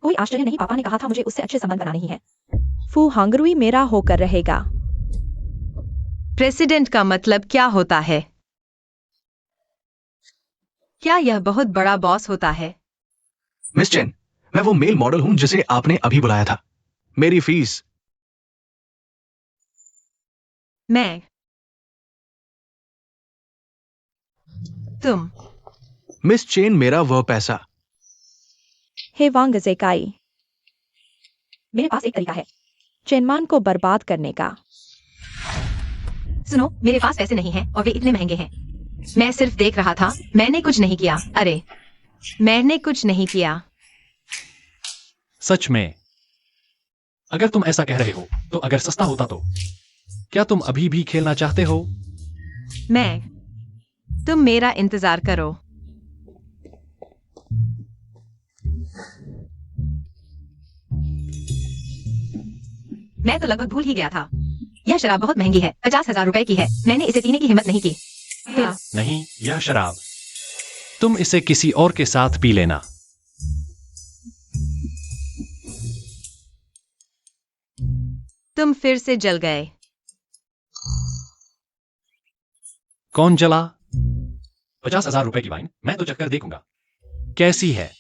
कोई आश्चर्य नहीं, पापा ने कहा था मुझे उससे अच्छे संबंध बनाने ही है। फू हंगरुई मेरा होकर रहेगा। प्रेसिडेंट का मतलब क्या होता है? क्या यह बहुत बड़ा बॉस होता है? मिस चेन, मैं वो मेल मॉडल हूं जिसे आपने अभी बुलाया था। मेरी फीस। मैं। तुम। मिस चेन, मेरा वह पैसा। हे वांग ज़ेकाई, मेरे पास एक तरीका है चेनमान को बर्बाद करने का। सुनो, मेरे पास पैसे नहीं हैं और वे इतने महंगे हैं। मैं सिर्फ देख रहा था, मैंने कुछ नहीं किया। अरे, मैंने कुछ नहीं किया। सच में? अगर तुम ऐसा कह रहे हो, तो अगर सस्ता होता तो क्या तुम अभी भी खेलना चाहते हो? तुम मेरा इंतजार करो। मैं तो लगभग भूल ही गया था। यह शराब बहुत महंगी है, 50,000 रुपए की है। मैंने इसे पीने की हिम्मत नहीं की। नहीं, यह शराब। तुम इसे किसी और के साथ पी लेना। तुम फिर से जल गए। कौन जला? 50,000 रुपए की वाइन मैं तो चक्कर देखूंगा। कैसी है?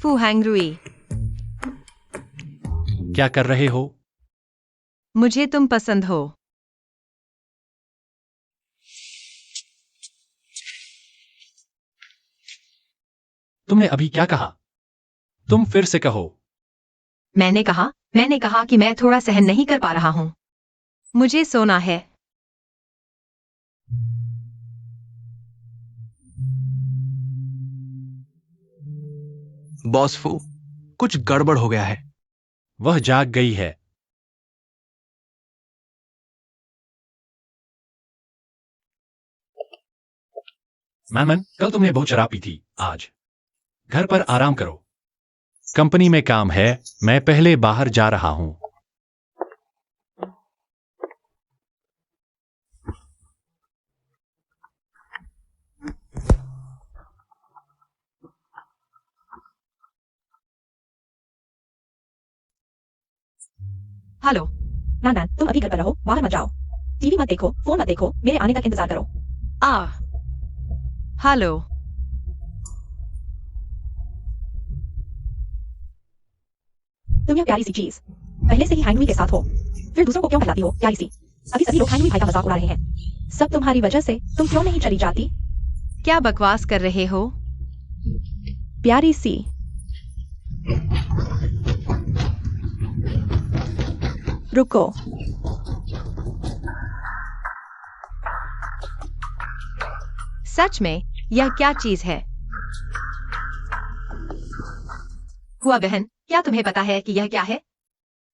फू हैंगरुई, क्या कर रहे हो? मुझे तुम पसंद हो। तुमने अभी क्या कहा? तुम फिर से कहो। मैंने कहा कि मैं थोड़ा सहन नहीं कर पा रहा हूं। मुझे सोना है। बॉस फू, कुछ गड़बड़ हो गया है। वह जाग गई है। मैमन, कल तुमने बहुत शराब पी थी। आज घर पर आराम करो। कंपनी में काम है, मैं पहले बाहर जा रहा हूं। हेलो। ना तुम अभी घर पर रहो, बाहर मत जाओ। टीवी मत देखो, फोन मत देखो, मेरे आने तक इंतजार करो। हेलो। तुम यह प्यारी सी चीज पहले से ही हैंगवी के साथ हो, फिर दूसरों को क्यों खिलाती हो? प्यारी सी। अभी सभी लोग हैंगवी भाई का मजाक उड़ा रहे हैं। सब तुम्हारी वजह से। तुम क्यों नहीं चली जाती? क्या बकवास कर रहे हो? प्यारी सी। रुको। सच में यह क्या चीज है? हुआ बहन, क्या तुम्हें पता है कि यह क्या है?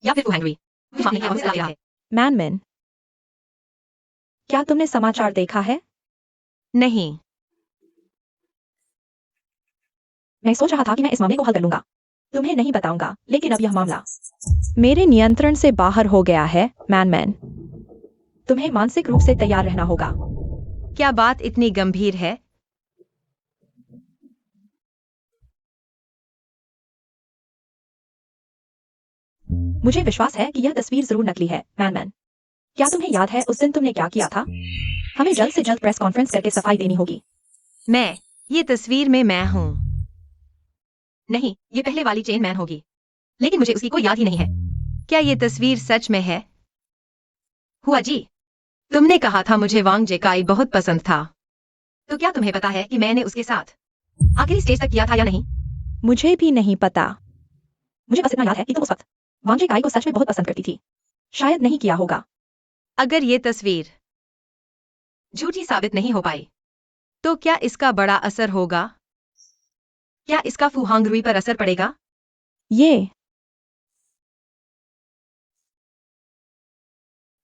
या फिर हैंग्री मामले की हमसे है? मैनमैन, क्या तुमने समाचार देखा है? नहीं। मैं सोच रहा था कि मैं इस मामले को हल कर लूंगा। तुम्हें नहीं बताऊंगा, लेकिन अब यह मामला मेरे नियंत्रण से बाहर हो गया है, मैनमैन। तुम्हें मानसिक रूप से तैयार रहना होगा। क्या बात इतनी गंभीर है? मुझे विश्वास है कि यह तस्वीर जरूर नकली है, मैनमैन। क्या तुम्हें याद है उस दिन तुमने क्या किया था? हमें जल्द से जल्द प्रेस कॉन्फ्रेंस करके सफाई देनी होगी। ये तस्वीर में मैं हूँ। नहीं, ये पहले वाली चेन मैन होगी, लेकिन मुझे उसकी कोई याद ही नहीं है। क्या ये तस्वीर सच में है? हुआ जी, तुमने कहा था मुझे वांग जेकाई बहुत पसंद था, तो क्या तुम्हें पता है कि मैंने उसके साथ आखिरी स्टेज तक किया था या नहीं? मुझे भी नहीं पता। मुझे बस इतना याद है कि तुम उस वक्त वांग जेकाई को सच में बहुत पसंद करती थी। शायद नहीं किया होगा। अगर ये तस्वीर झूठी साबित नहीं हो पाई, तो क्या इसका बड़ा असर होगा? क्या इसका फू हांगरुई पर असर पड़ेगा? ये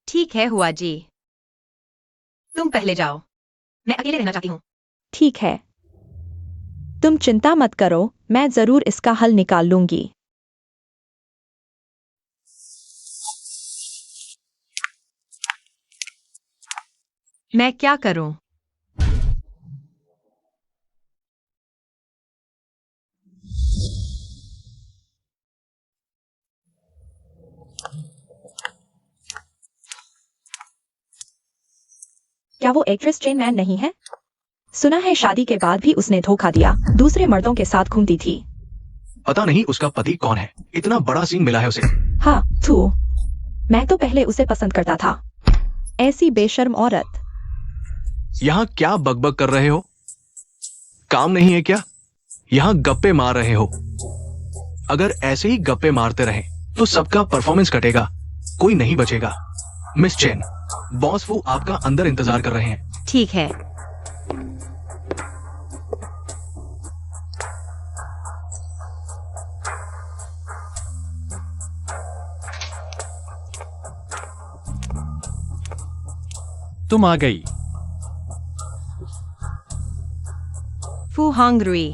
ठीक है हुआ जी, तुम पहले जाओ, मैं अकेले रहना चाहती हूँ। ठीक है। तुम चिंता मत करो, मैं जरूर इसका हल निकाल लूंगी। मैं क्या करूं? क्या वो एक्ट्रेस चेन मैन नहीं है? सुना है शादी के बाद भी उसने धोखा दिया, दूसरे मर्दों के साथ घूमती थी। पता नहीं उसका पति कौन है, इतना बड़ा सीन मिला है उसे। हाँ, थू। मैं तो पहले उसे पसंद करता था। ऐसी बेशर्म औरत। यहाँ क्या बकबक कर रहे हो? काम नहीं है क्या? यहाँ गप्पे मार रहे हो। अगर ऐसे ही गप्पे मारते रहे तो सबका परफॉर्मेंस कटेगा, कोई नहीं बचेगा। मिस चेन, बॉस वो आपका अंदर इंतजार कर रहे हैं। ठीक है। तुम आ गई। फू हांगरुई,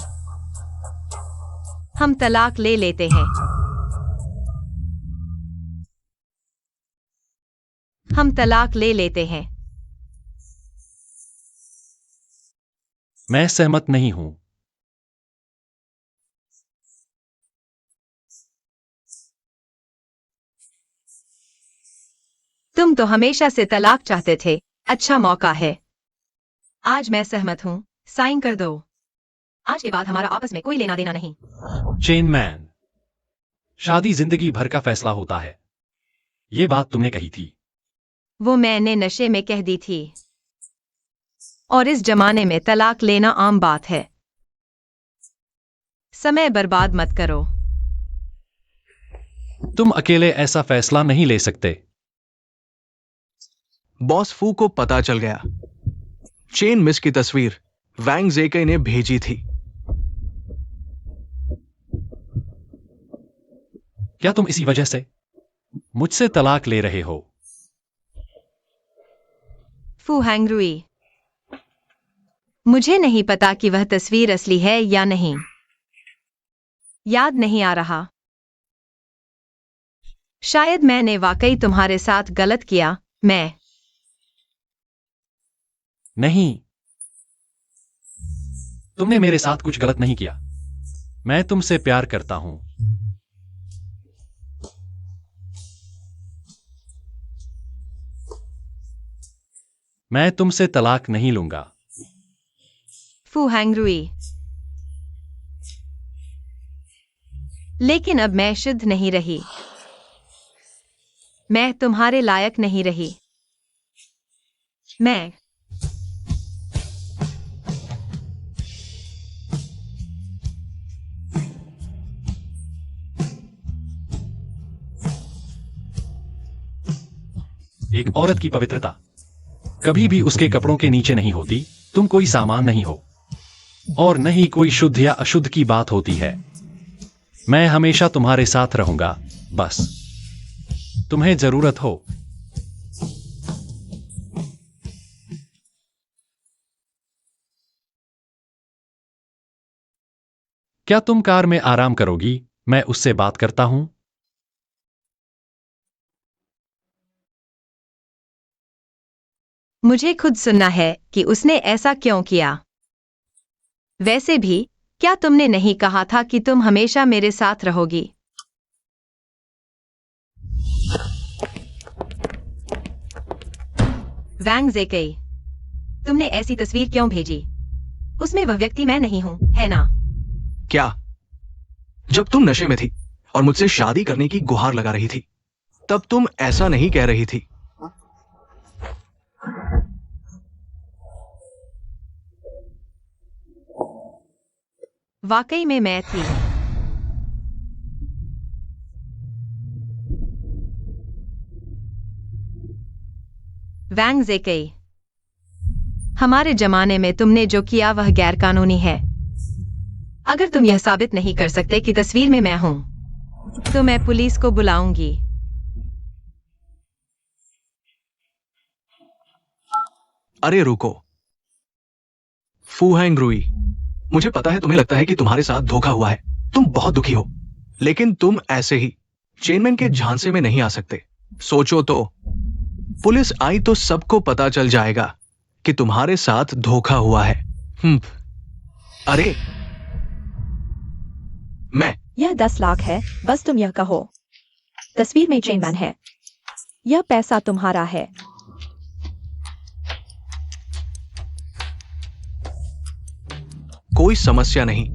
हम तलाक ले लेते हैं। हम तलाक ले लेते हैं। मैं सहमत नहीं हूं। तुम तो हमेशा से तलाक चाहते थे, अच्छा मौका है। आज मैं सहमत हूं, साइन कर दो। आज के बाद हमारा आपस में कोई लेना देना नहीं। चेन मैन, शादी जिंदगी भर का फैसला होता है। ये बात तुमने कही थी। वो मैंने नशे में कह दी थी। और इस जमाने में तलाक लेना आम बात है। समय बर्बाद मत करो। तुम अकेले ऐसा फैसला नहीं ले सकते। बॉस फू को पता चल गया। चेन मिस की तस्वीर वैंग जेके ने भेजी थी। क्या तुम इसी वजह से मुझसे तलाक ले रहे हो? फू हैंगरुई, मुझे नहीं पता कि वह तस्वीर असली है या नहीं। याद नहीं आ रहा। शायद मैंने वाकई तुम्हारे साथ गलत किया। मैं नहीं, तुमने मेरे साथ कुछ गलत नहीं किया। मैं तुमसे प्यार करता हूं। मैं तुमसे तलाक नहीं लूंगा। फू हैंगरुई, लेकिन अब मैं शुद्ध नहीं रही। मैं तुम्हारे लायक नहीं रही। मैं एक औरत की पवित्रता कभी भी उसके कपड़ों के नीचे नहीं होती। तुम कोई सामान नहीं हो और न ही कोई शुद्ध या अशुद्ध की बात होती है। मैं हमेशा तुम्हारे साथ रहूंगा, बस तुम्हें जरूरत हो। क्या तुम कार में आराम करोगी? मैं उससे बात करता हूं। मुझे खुद सुनना है कि उसने ऐसा क्यों किया। वैसे भी, क्या तुमने नहीं कहा था कि तुम हमेशा मेरे साथ रहोगी? वैंग ज़ेकेई, तुमने ऐसी तस्वीर क्यों भेजी? उसमें वह व्यक्ति मैं नहीं हूं, है ना? क्या? जब तुम नशे में थी और मुझसे शादी करने की गुहार लगा रही थी, तब तुम ऐसा नहीं कह रही थी। वाकई में मैं थी। वैंग ज़ेकेई, हमारे जमाने में तुमने जो किया वह गैरकानूनी है। अगर तुम यह साबित नहीं कर सकते कि तस्वीर में मैं हूं, तो मैं पुलिस को बुलाऊंगी। अरे रुको, फू हैंग रुई, मुझे पता है तुम्हें लगता है कि तुम्हारे साथ धोखा हुआ है। तुम बहुत दुखी हो, लेकिन तुम ऐसे ही चेनमैन के झांसे में नहीं आ सकते। सोचो तो, पुलिस आई तो सबको पता चल जाएगा कि तुम्हारे साथ धोखा हुआ है। अरे मैं यह 10 लाख है, बस तुम यह कहो। तस्वीर में चेनमैन है। यह पैसा तुम्हारा है। कोई समस्या नहीं।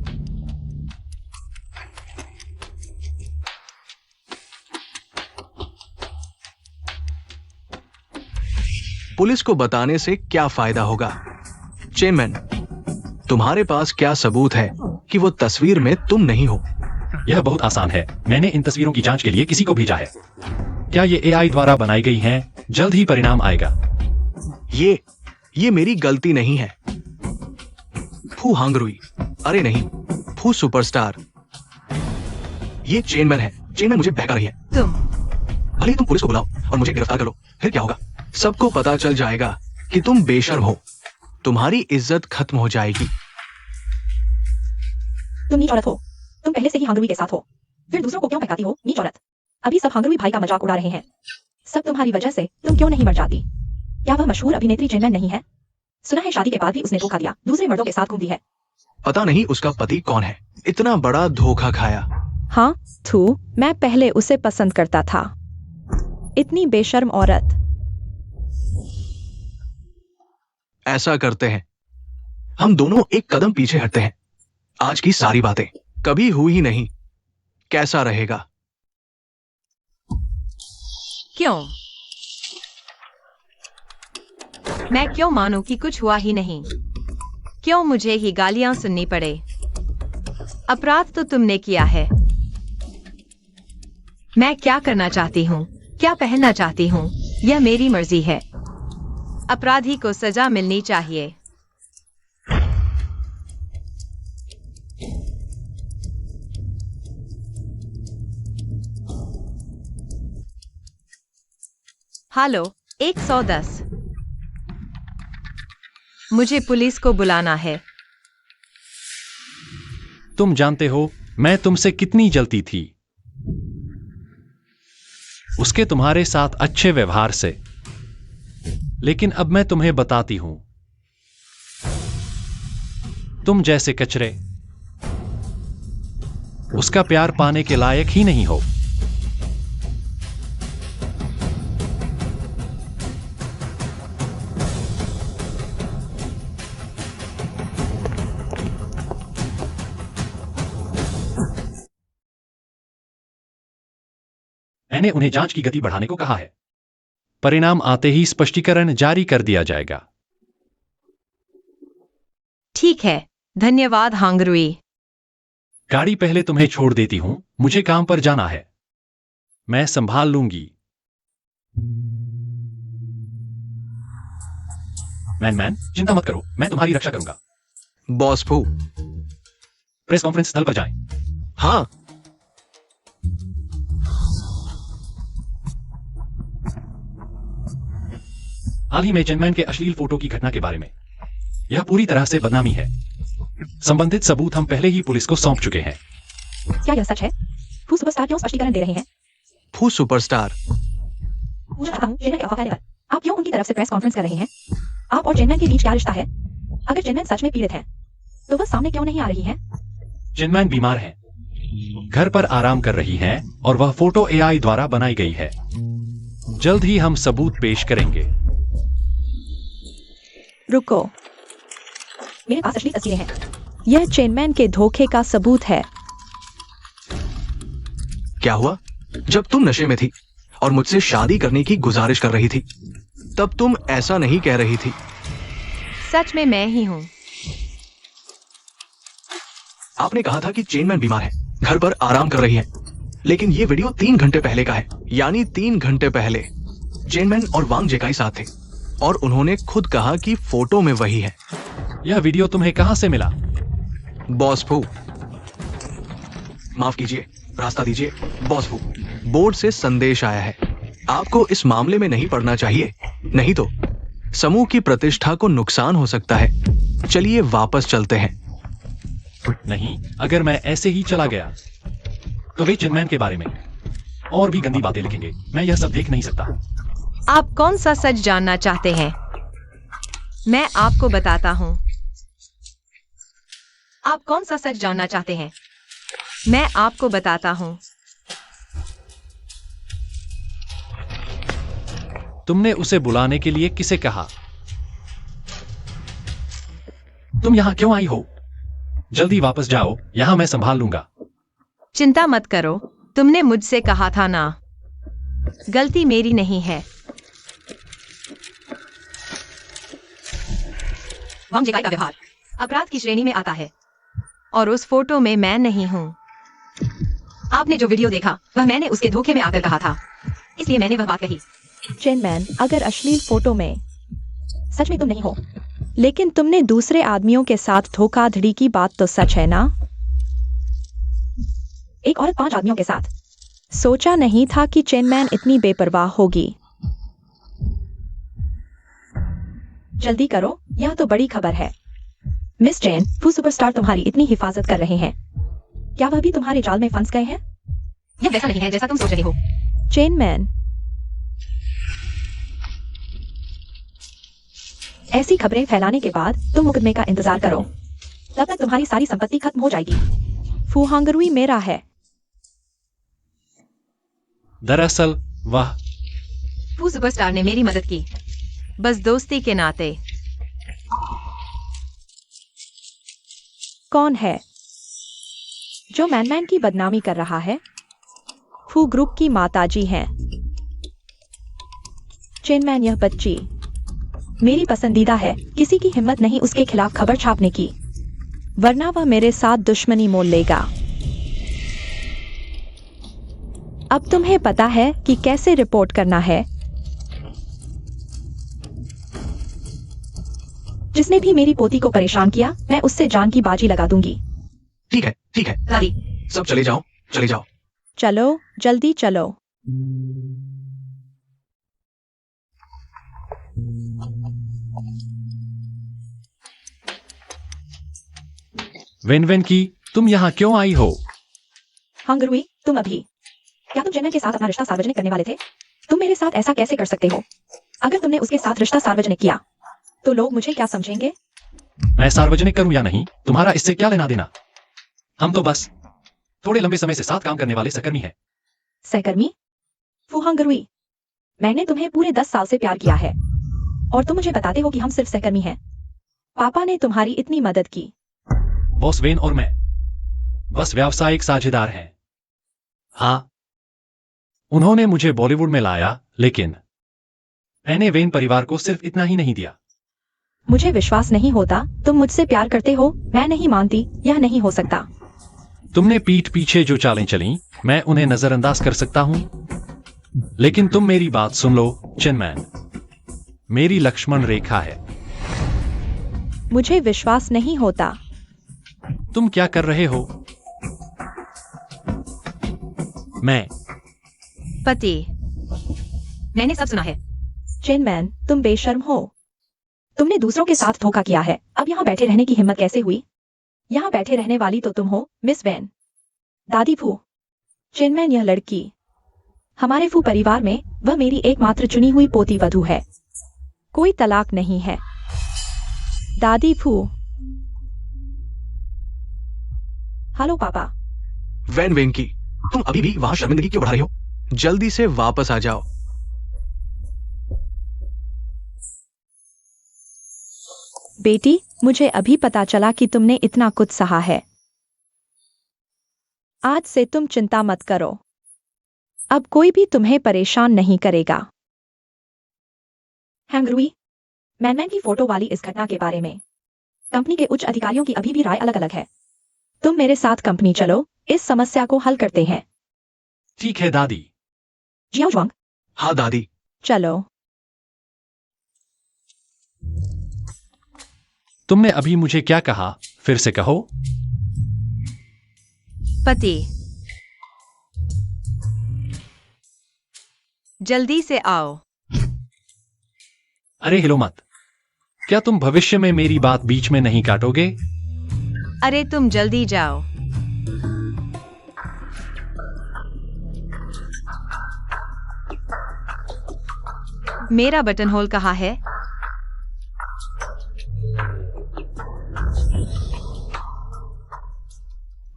पुलिस को बताने से क्या फायदा होगा? चेनमैन, तुम्हारे पास क्या सबूत है कि वो तस्वीर में तुम नहीं हो? यह बहुत आसान है। मैंने इन तस्वीरों की जांच के लिए किसी को भेजा है। क्या ये एआई द्वारा बनाई गई हैं? जल्द ही परिणाम आएगा। ये मेरी गलती नहीं है। फू हांगरुई, अरे नहीं, फू सुपरस्टार। ये चेनमैन है। चेनमैन मुझे बहका रही है। भले ही तुम पुलिस को बुलाओ और मुझे गिरफ्तार करो, फिर क्या होगा? सबको पता चल जाएगा कि तुम बेशर्म हो। तुम्हारी इज्जत खत्म हो जाएगी। तुम नीच औरत हो। तुम पहले से ही हांगरुई के साथ हो, फिर दूसरों को क्यों बहकाती हो? नीच औरत। अभी सब हांगरुई भाई का मजाक उड़ा रहे हैं। सब तुम्हारी वजह से। तुम क्यों नहीं मर जाती? क्या वह मशहूर अभिनेत्री चेनमैन नहीं है? सुना है शादी के बाद भी उसने धोखा दिया, दूसरे मर्दों के साथ घूमती है। पता नहीं उसका पति कौन है, इतना बड़ा धोखा खाया। हाँ, थू, मैं पहले उसे पसंद करता था। इतनी बेशर्म औरत। ऐसा करते हैं, हम दोनों एक कदम पीछे हटते हैं। आज की सारी बातें कभी हुई ही नहीं। कैसा रहेगा? क्यों? मैं क्यों मानूं कि कुछ हुआ ही नहीं? क्यों मुझे ही गालियां सुननी पड़े? अपराध तो तुमने किया है। मैं क्या करना चाहती हूँ, क्या पहनना चाहती हूँ, यह मेरी मर्जी है। अपराधी को सजा मिलनी चाहिए। हेलो, 110। मुझे पुलिस को बुलाना है। तुम जानते हो मैं तुमसे कितनी जलती थी, उसके तुम्हारे साथ अच्छे व्यवहार से। लेकिन अब मैं तुम्हें बताती हूं, तुम जैसे कचरे उसका प्यार पाने के लायक ही नहीं हो। मैंने उन्हें जांच की गति बढ़ाने को कहा है। परिणाम आते ही स्पष्टीकरण जारी कर दिया जाएगा। ठीक है, धन्यवाद हांगरुई। गाड़ी पहले तुम्हें छोड़ देती हूं, मुझे काम पर जाना है। मैं संभाल लूंगी। मैन, चिंता मत करो, मैं तुम्हारी रक्षा करूंगा। बॉस फू। प्रेस कॉन्फ्रेंस स्थल पर जाएं। हाँ। हाल ही में चेनमैन के अश्लील फोटो की घटना के बारे में। यह पूरी तरह से बदनामी है। संबंधित सबूत हम पहले ही पुलिस को सौंप चुके हैं। क्या यह सच है? फू सुपरस्टार क्यों स्पष्टीकरण दे रहे हैं? फू सुपरस्टार। पूछना चाहता हूँ, चेनमैन के ऑफर पर आप क्यों उनकी तरफ से प्रेस कॉन्फ्रेंस कर रहे हैं? आप और चेनमैन के बीच क्या रिश्ता है? अगर चेनमैन सच में पीड़ित है, तो वह सामने क्यों नहीं आ रही है? चेनमैन बीमार हैं, घर पर आराम कर रही हैं और वह फोटो AI द्वारा बनाई गई है। जल्द ही हम सबूत पेश करेंगे। रुको, मेरे पास असली तस्वीरें हैं। यह चेनमैन के धोखे का सबूत है। क्या हुआ? जब तुम नशे में थी और मुझसे शादी करने की गुजारिश कर रही थी, तब तुम ऐसा नहीं कह रही थी। सच में मैं ही हूँ। आपने कहा था कि चेनमैन बीमार है, घर पर आराम कर रही है, लेकिन ये वीडियो 3 घंटे पहले का है। यानी 3 घंटे पहले चेनमैन और वांग जेकाई साथ थे और उन्होंने खुद कहा कि फोटो में वही है। यह वीडियो तुम्हें कहां से मिला? बॉस फू, माफ कीजिए, रास्ता दीजिए। बॉस फू, बोर्ड से संदेश आया है। आपको इस मामले में नहीं पड़ना चाहिए, नहीं तो समूह की प्रतिष्ठा को नुकसान हो सकता है। चलिए वापस चलते हैं। नहीं, अगर मैं ऐसे ही चला गया तो वे चेनमैन के बारे में और भी गंदी बातें लिखेंगे। मैं यह सब देख नहीं सकता। आप कौन सा सच जानना चाहते हैं? मैं आपको बताता हूँ। आप कौन सा सच जानना चाहते हैं? मैं आपको बताता हूँ। तुमने उसे बुलाने के लिए किसे कहा? तुम यहां क्यों आई हो? जल्दी वापस जाओ, यहां मैं संभाल लूंगा। चिंता मत करो, तुमने मुझसे कहा था ना। गलती मेरी नहीं है। वांग जेकाई का व्यवहार अपराध की श्रेणी में आता है और उस फोटो में मैं नहीं हूँ। आपने जो वीडियो देखा वह मैंने उसके धोखे में आकर कहा था, इसलिए मैंने वह बात कही। चेनमैन, अगर अश्लील फोटो में सच में तुम नहीं हो, लेकिन तुमने दूसरे आदमियों के साथ धोखाधड़ी की बात तो सच है ना? एक औरत 5 आदमियों के साथ। सोचा नहीं था कि चेनमैन इतनी बेपरवाह होगी। जल्दी करो, यह तो बड़ी खबर है। मिस चेन, फू सुपरस्टार तुम्हारी इतनी हिफाजत कर रहे हैं। क्या वह भी तुम्हारे जाल में फंस गए हैं? यह वैसा नहीं है जैसा तुम सोच रहे हो। चेनमैन, ऐसी खबरें फैलाने के बाद तुम मुकदमे का इंतजार करो। तब तक तुम्हारी सारी संपत्ति खत्म हो जाएगी। फू हांगरुई मेरा है। दरअसल वह फू सुपरस्टार ने मेरी मदद की, बस दोस्ती के नाते। कौन है जो मैनमैन की बदनामी कर रहा है? फू ग्रुप की माताजी हैं। चेनमैन, यह बच्ची मेरी पसंदीदा है। किसी की हिम्मत नहीं उसके खिलाफ खबर छापने की, वरना वह मेरे साथ दुश्मनी मोल लेगा। अब तुम्हें पता है कि कैसे रिपोर्ट करना है। जिसने भी मेरी पोती को परेशान किया, मैं उससे जान की बाजी लगा दूंगी। ठीक है, ठीक है, दादी, सब चले जाओ, चले जाओ। चलो, जल्दी चलो। वेन की, तुम यहां क्यों आई हो? हांगरुई, तुम अभी क्या तुम चेनमैन के साथ अपना रिश्ता सार्वजनिक करने वाले थे? तुम मेरे साथ ऐसा कैसे कर सकते हो? अगर तुमने उसके साथ रिश्ता सार्वजनिक किया, तो लोग मुझे क्या समझेंगे? मैं सार्वजनिक करूं या नहीं, तुम्हारा इससे क्या लेना देना? हम तो बस थोड़े लंबे समय से साथ काम करने वाले सहकर्मी हैं। सहकर्मी? फू हांगरुई, मैंने तुम्हें पूरे 10 साल से प्यार किया है और तुम मुझे बताते हो कि हम सिर्फ सहकर्मी हैं। पापा ने तुम्हारी इतनी मदद की। बॉस वेन और मैं बस व्यावसायिक साझेदार हैं। हाँ, उन्होंने मुझे बॉलीवुड में लाया, लेकिन मैंने वेन परिवार को सिर्फ इतना ही नहीं दिया। मुझे विश्वास नहीं होता। तुम मुझसे प्यार करते हो। मैं नहीं मानती, यह नहीं हो सकता। तुमने पीठ पीछे जो चालें चली, मैं उन्हें नजरअंदाज कर सकता हूं, लेकिन तुम मेरी बात सुन लो चेनमैन। मेरी लक्ष्मण रेखा है। मुझे विश्वास नहीं होता। तुम क्या कर रहे हो? मैं पति, मैंने सब सुना है। चेनमैन, तुम बेशर्म हो। तुमने दूसरों के साथ धोखा किया है। अब यहाँ बैठे रहने की हिम्मत कैसे हुई? यहाँ बैठे रहने वाली तो तुम हो, मिस वैन। दादी फू। चेनमैन, यह लड़की हमारे फू परिवार में वह मेरी एकमात्र चुनी हुई पोती वधू है। कोई तलाक नहीं है। दादी फू। हेलो पापा। वैन वेंकी, तुम अभी भी वहां शर्मिंदगी क्यों बढ़ा रही हो? जल्दी से वापस आ जाओ। बेटी, मुझे अभी पता चला कि तुमने इतना कुछ सहा है। आज से तुम चिंता मत करो। अब कोई भी तुम्हें परेशान नहीं करेगा। हैंगरुई, मैनमैन की फोटो वाली इस घटना के बारे में कंपनी के उच्च अधिकारियों की अभी भी राय अलग अलग है। तुम मेरे साथ कंपनी चलो, इस समस्या को हल करते हैं। ठीक है दादी। जियाओ जुआंग, हाँ दादी। चलो। तुमने अभी मुझे क्या कहा? फिर से कहो। पति, जल्दी से आओ। अरे हिलो मत। क्या तुम भविष्य में मेरी बात बीच में नहीं काटोगे? अरे तुम जल्दी जाओ। मेरा बटन होल कहाँ है?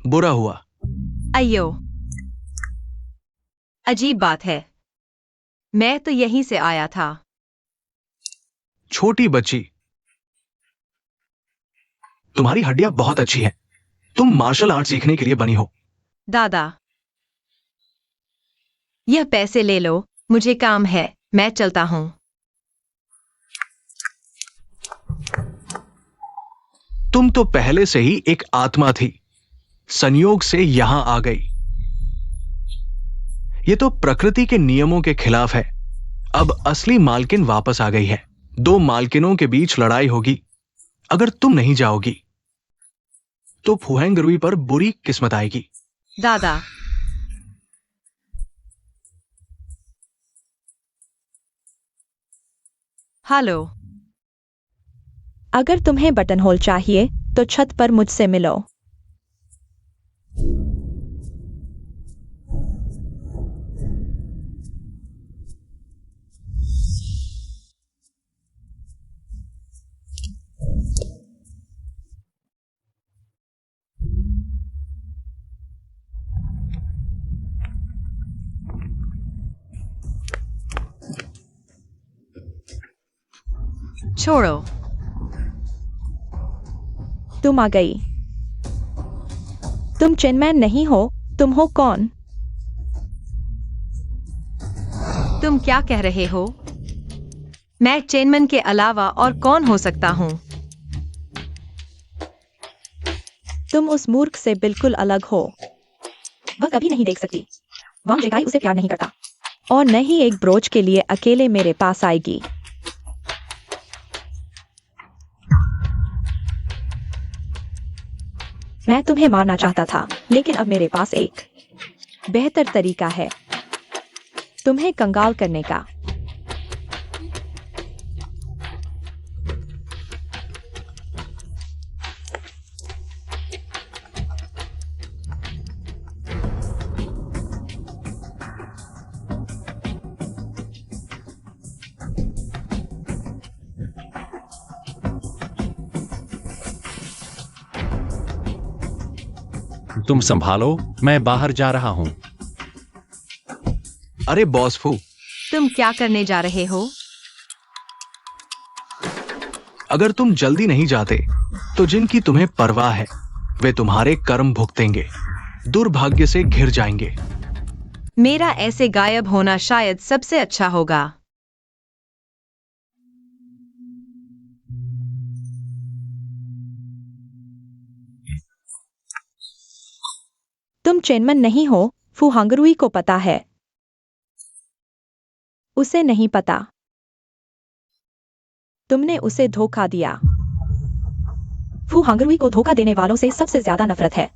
बुरा हुआ। अयो, अजीब बात है। मैं तो यहीं से आया था। छोटी बच्ची, तुम्हारी हड्डियां बहुत अच्छी हैं। तुम मार्शल आर्ट सीखने के लिए बनी हो। दादा, यह पैसे ले लो, मुझे काम है, मैं चलता हूं। तुम तो पहले से ही एक आत्मा थी, संयोग से यहां आ गई। ये तो प्रकृति के नियमों के खिलाफ है। अब असली मालकिन वापस आ गई है। दो मालकिनों के बीच लड़ाई होगी। अगर तुम नहीं जाओगी तो फुहेंगरुई पर बुरी किस्मत आएगी। दादा, हेलो। अगर तुम्हें बटन होल चाहिए तो छत पर मुझसे मिलो। छोड़ो। तुम आ गई। तुम चेनमैन नहीं हो, तुम हो कौन? तुम क्या कह रहे हो? मैं चेनमैन के अलावा और कौन हो सकता हूं? तुम उस मूर्ख से बिल्कुल अलग हो। वह कभी नहीं देख सकती। वांग जेकाई उसे प्यार नहीं करता और न ही एक ब्रोच के लिए अकेले मेरे पास आएगी। मैं तुम्हें मारना चाहता था, लेकिन अब मेरे पास एक बेहतर तरीका है तुम्हें कंगाल करने का। तुम संभालो, मैं बाहर जा रहा हूं। अरे बॉस फू, तुम क्या करने जा रहे हो? अगर तुम जल्दी नहीं जाते तो जिनकी तुम्हें परवाह है वे तुम्हारे कर्म भुगतेंगे, दुर्भाग्य से घिर जाएंगे। मेरा ऐसे गायब होना शायद सबसे अच्छा होगा। तुम चेनमन नहीं हो, फुहांगरुई को पता है। उसे नहीं पता। तुमने उसे धोखा दिया। फू हांगरुई को धोखा देने वालों से सबसे ज्यादा नफरत है।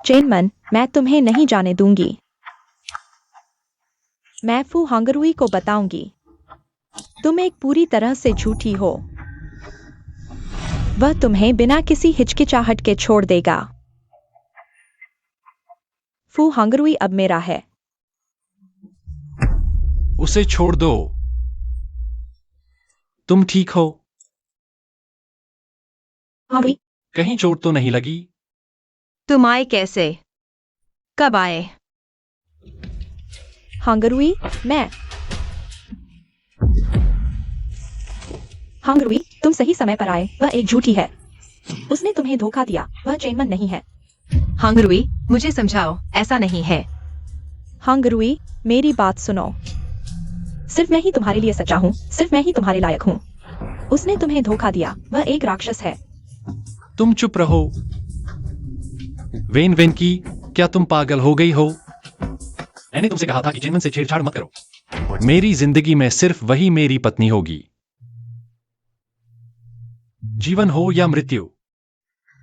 चेनमन, मैं तुम्हें नहीं जाने दूंगी। मैं फू हांगरुई को बताऊंगी। तुम एक पूरी तरह से झूठी हो। वह तुम्हें बिना किसी हिचकिचाहट के छोड़ देगा। फू हांगरुई अब मेरा है। उसे छोड़ दो। तुम ठीक हो? हांगरुई, कहीं चोट तो नहीं लगी? तुम आए कैसे? कब आए? हांगरुई, मैं। हांगरुई, तुम सही समय पर आए। वह एक झूठी है। उसने तुम्हें धोखा दिया। वह चेनमन नहीं है। हांगरुई, मुझे समझाओ, ऐसा नहीं है। हांगरुई, मेरी बात सुनो। सिर्फ मैं ही तुम्हारे लिए सच्चा हूँ। सिर्फ मैं ही तुम्हारे लायक हूँ। उसने तुम्हें धोखा दिया। वह एक राक्षस है। तुम चुप रहो। वेन वेनकी, क्या तुम पागल हो गई हो? मैंने तुमसे कहा था कि चेनमन से छेड़छाड़ मत करो। मेरी जिंदगी में सिर्फ वही मेरी पत्नी होगी। जीवन हो या मृत्यु।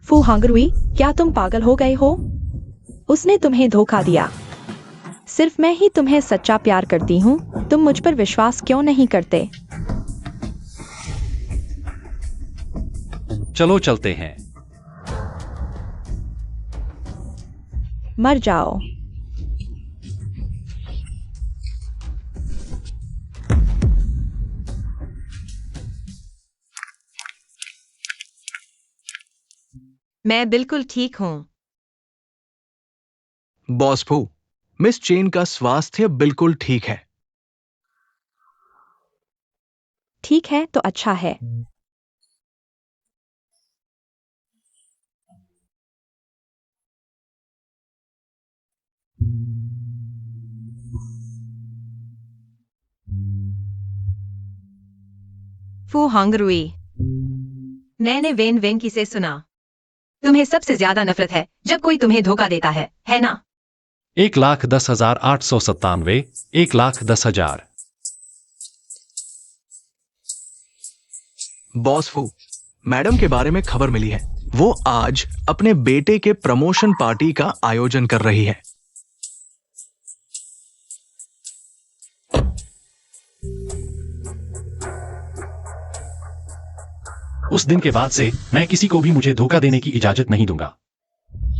फू हांगरुई, क्या तुम पागल हो गए हो? उसने तुम्हें धोखा दिया। सिर्फ मैं ही तुम्हें सच्चा प्यार करती हूँ। तुम मुझ पर विश्वास क्यों नहीं करते? चलो चलते हैं। मर जाओ। मैं बिल्कुल ठीक हूँ। बॉस फू, मिस चेन का स्वास्थ्य बिल्कुल ठीक है। ठीक है तो अच्छा है। फू हांगरुई, मैंने वेन वेनकी से सुना। तुम्हें सबसे ज्यादा नफरत है जब कोई तुम्हें धोखा देता है ना? 1,10,897, 1,10,000। बॉस फू, मैडम के बारे में खबर मिली है। वो आज अपने बेटे के प्रमोशन पार्टी का आयोजन कर रही है। उस दिन के बाद से मैं किसी को भी मुझे धोखा देने की इजाजत नहीं दूंगा,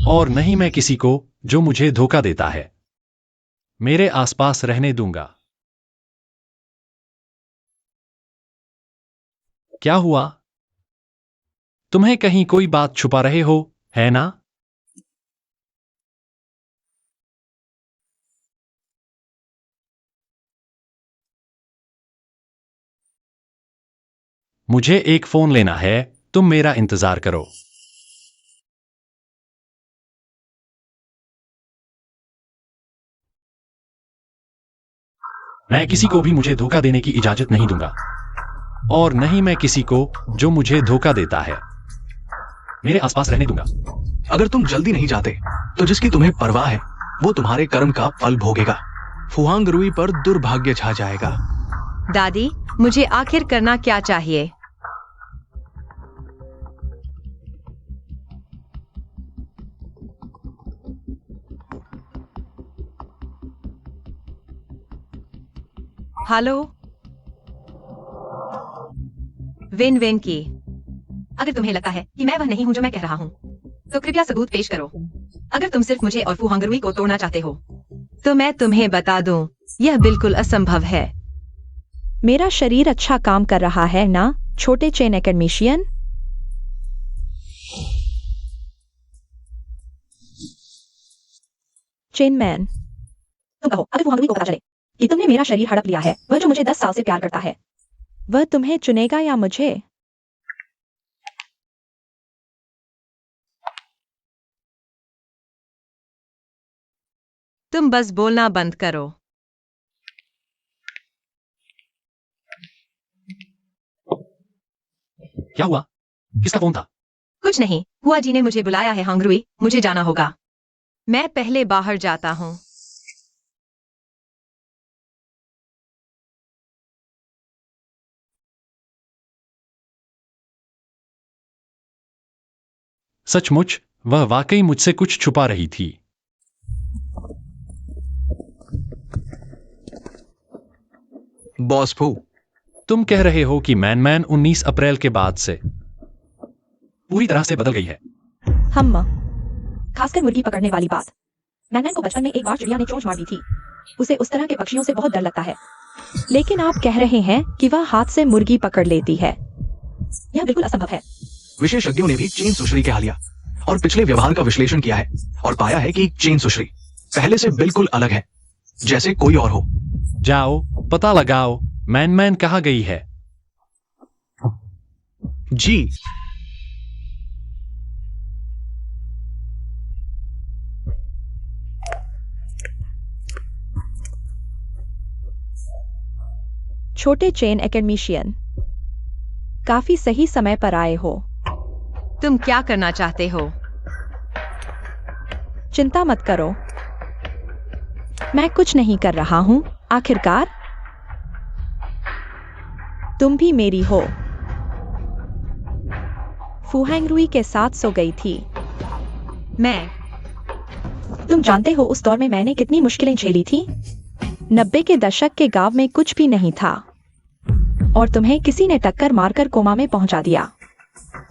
और नहीं मैं किसी को जो मुझे धोखा देता है मेरे आसपास रहने दूंगा। क्या हुआ? तुम्हें कहीं कोई बात छुपा रहे हो, है ना? मुझे एक फोन लेना है, तुम मेरा इंतजार करो। मैं किसी को भी मुझे धोखा देने की इजाजत नहीं दूंगा, और नहीं मैं किसी को जो मुझे धोखा देता है मेरे आसपास रहने दूंगा। अगर तुम जल्दी नहीं जाते तो जिसकी तुम्हें परवाह है वो तुम्हारे कर्म का फल भोगेगा। फुहांगरुई पर दुर्भाग्य छा जाएगा। दादी, मुझे आखिर करना क्या चाहिए? हेलो वेन वेनकी, अगर तुम्हें लगता है कि मैं वह नहीं हूं जो मैं कह रहा हूं, तो कृपया सबूत पेश करो। अगर तुम सिर्फ मुझे और फू हांगरुई को तोड़ना चाहते हो, तो मैं तुम्हें बता दूं, यह बिल्कुल असंभव है। मेरा शरीर अच्छा काम कर रहा है ना, छोटे चेन एकेडमिशियन? चेनमैन, तुम कहो, अगर फू हांगरुई को पता चले कि तुमने मेरा शरीर हड़प लिया है, वह जो मुझे 10 साल से प्यार करता है, वह तुम्हें चुनेगा या मुझे? तुम बस बोलना बंद करो। क्या हुआ? किसका फोन था? कुछ नहीं, हुआ जी ने मुझे बुलाया है हांगरुई, मुझे जाना होगा। मैं पहले बाहर जाता हूँ। सचमुच वह वाकई मुझसे कुछ छुपा रही थी। बॉस फू, तुम कह रहे हो कि मैन 19 अप्रैल के बाद से पूरी तरह से बदल गई है। हम खासकर मुर्गी पकड़ने वाली बात। मैन को बचपन में एक बार चिड़िया ने चोंच मार दी थी। उसे उस तरह के पक्षियों से बहुत डर लगता है। लेकिन आप कह रहे हैं कि वह हाथ से मुर्गी पकड़ लेती है। यह बिल्कुल असंभव है। विशेषज्ञों ने भी चेन सुश्री के हालिया और पिछले व्यवहार का विश्लेषण किया है और पाया है कि चेन सुश्री पहले से बिल्कुल अलग है, जैसे कोई और हो। जाओ पता लगाओ मैन कहाँ गई है। जी। छोटे चेन एकेडमिशियन, काफी सही समय पर आए हो। तुम क्या करना चाहते हो? चिंता मत करो, मैं कुछ नहीं कर रहा हूं। आखिरकार तुम भी मेरी हो। फुहांगरुई के साथ सो गई थी। तुम जानते हो उस दौर में मैंने कितनी मुश्किलें झेली थी। 90 के दशक के गांव में कुछ भी नहीं था और तुम्हें किसी ने टक्कर मारकर कोमा में पहुंचा दिया।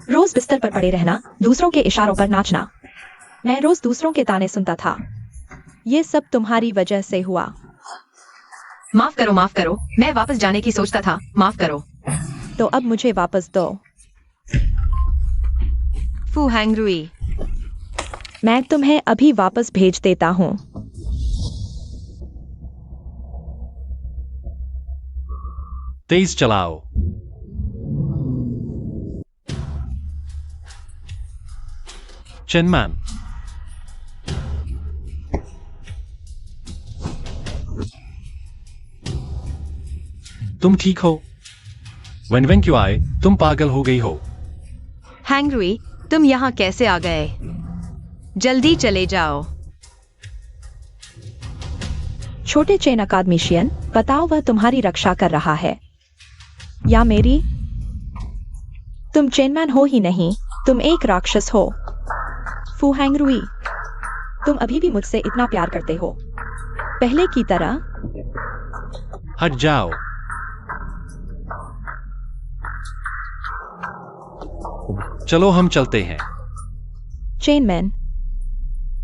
रोज बिस्तर पर पड़े रहना, दूसरों के इशारों पर नाचना। मैं रोज दूसरों के ताने सुनता था। ये सब तुम्हारी वजह से हुआ। माफ करो, मैं वापस जाने की सोचता था। माफ करो। तो अब मुझे वापस दो। फुहांगरुई, मैं तुम्हें अभी वापस भेज देता हूँ। तेज चलाओ। चेनमैन, तुम ठीक हो? वेन क्यों आए? तुम पागल हो गई हो। हैंगरुई, तुम यहाँ कैसे आ गए? जल्दी चले जाओ। छोटे चेन अकादमिशियन, बताओ वह तुम्हारी रक्षा कर रहा है या मेरी? तुम चेनमैन हो ही नहीं, तुम एक राक्षस हो। फुहांगरुई, तुम अभी भी मुझसे इतना प्यार करते हो, पहले की तरह? हट जाओ। चलो हम चलते हैं। चेनमैन,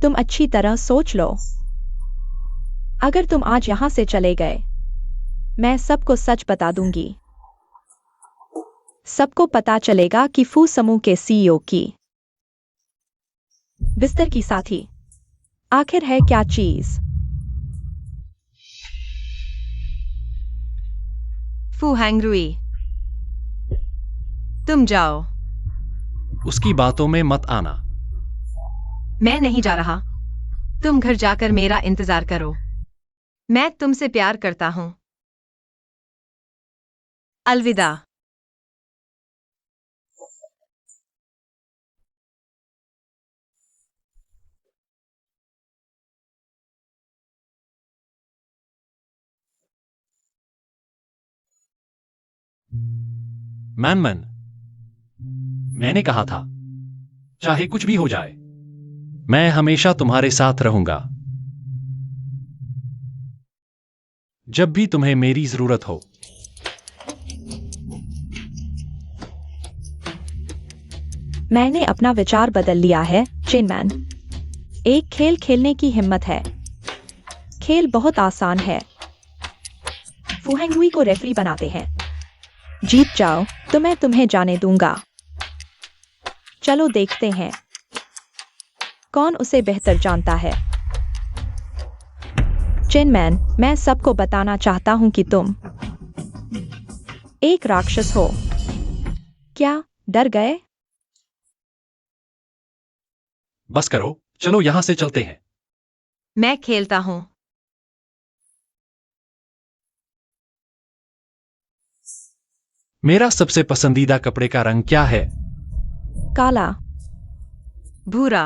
तुम अच्छी तरह सोच लो। अगर तुम आज यहां से चले गए, मैं सबको सच बता दूंगी। सबको पता चलेगा कि फू समूह के सीईओ की बिस्तर की साथी आखिर है क्या चीज। फुहांगरुई, तुम जाओ। उसकी बातों में मत आना। मैं नहीं जा रहा। तुम घर जाकर मेरा इंतजार करो। मैं तुमसे प्यार करता हूं। अलविदा। मैन, मैंने कहा था, चाहे कुछ भी हो जाए, मैं हमेशा तुम्हारे साथ रहूंगा। जब भी तुम्हें मेरी जरूरत हो। मैंने अपना विचार बदल लिया है, चेनमैन। एक खेल खेलने की हिम्मत है। खेल बहुत आसान है। फुहांगरुई को रेफरी बनाते हैं। जीत जाओ तो मैं तुम्हें जाने दूंगा। चलो देखते हैं कौन उसे बेहतर जानता है। चेनमैन, मैं सबको बताना चाहता हूं कि तुम एक राक्षस हो। क्या डर गए? बस करो, चलो यहां से चलते हैं। मैं खेलता हूं। मेरा सबसे पसंदीदा कपड़े का रंग क्या है? काला। भूरा।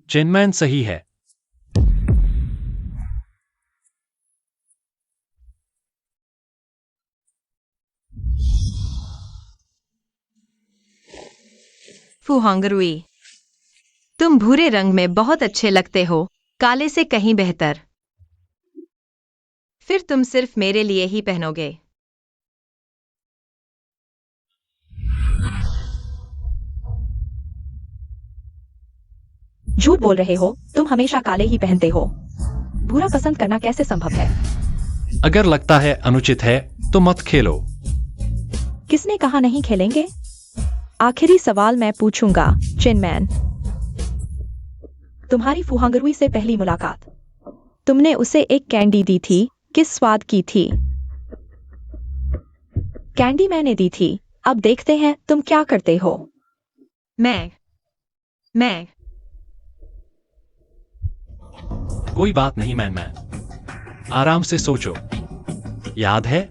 चेनमैन सही है। फुहांगरुई, तुम भूरे रंग में बहुत अच्छे लगते हो, काले से कहीं बेहतर। फिर तुम सिर्फ मेरे लिए ही पहनोगे। झूठ बोल रहे हो, तुम हमेशा काले ही पहनते हो। भूरा पसंद करना कैसे संभव है? अगर लगता है अनुचित है तो मत खेलो। किसने कहा नहीं खेलेंगे? आखिरी सवाल मैं पूछूंगा, चिनमैन। तुम्हारी फुहांगरुई से पहली मुलाकात, तुमने उसे एक कैंडी दी थी, किस स्वाद की थी? कैंडी मैंने दी थी। अब देखते हैं तुम क्या करते हो। मैं कोई बात नहीं मैन, आराम से सोचो। याद है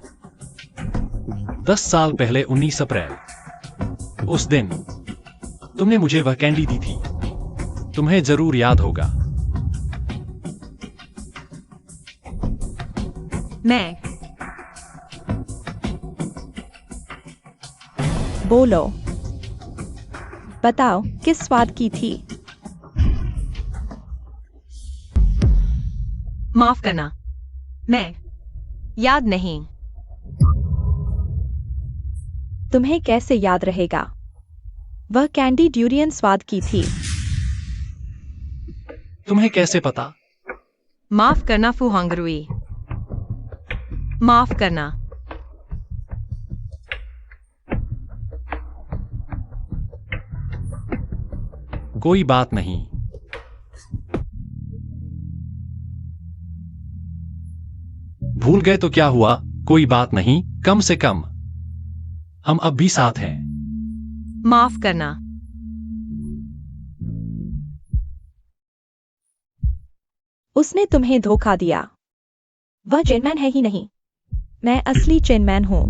10 साल पहले 19 अप्रैल, उस दिन तुमने मुझे वह कैंडी दी थी। तुम्हें जरूर याद होगा। मैं बोलो, बताओ किस स्वाद की थी? माफ करना, मैं याद नहीं। तुम्हें कैसे याद रहेगा? वह कैंडी ड्यूरियन स्वाद की थी। तुम्हें कैसे पता? माफ करना फुहांगरुई, माफ करना। कोई बात नहीं। भूल गए तो क्या हुआ, कोई बात नहीं, कम से कम हम अब भी साथ हैं। माफ करना। उसने तुम्हें धोखा दिया। वह चेनमैन है ही नहीं। मैं असली चेनमैन हूं।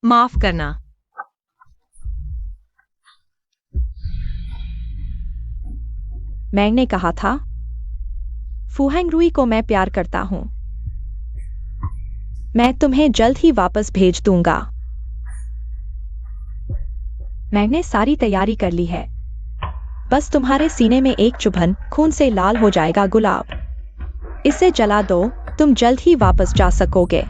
माफ करना। मैंने कहा था, फुहांगरुई को मैं प्यार करता हूं। मैं तुम्हें जल्द ही वापस भेज दूंगा। मैंने सारी तैयारी कर ली है। बस तुम्हारे सीने में एक चुभन खून से लाल हो जाएगा गुलाब। इसे जला दो, तुम जल्द ही वापस जा सकोगे।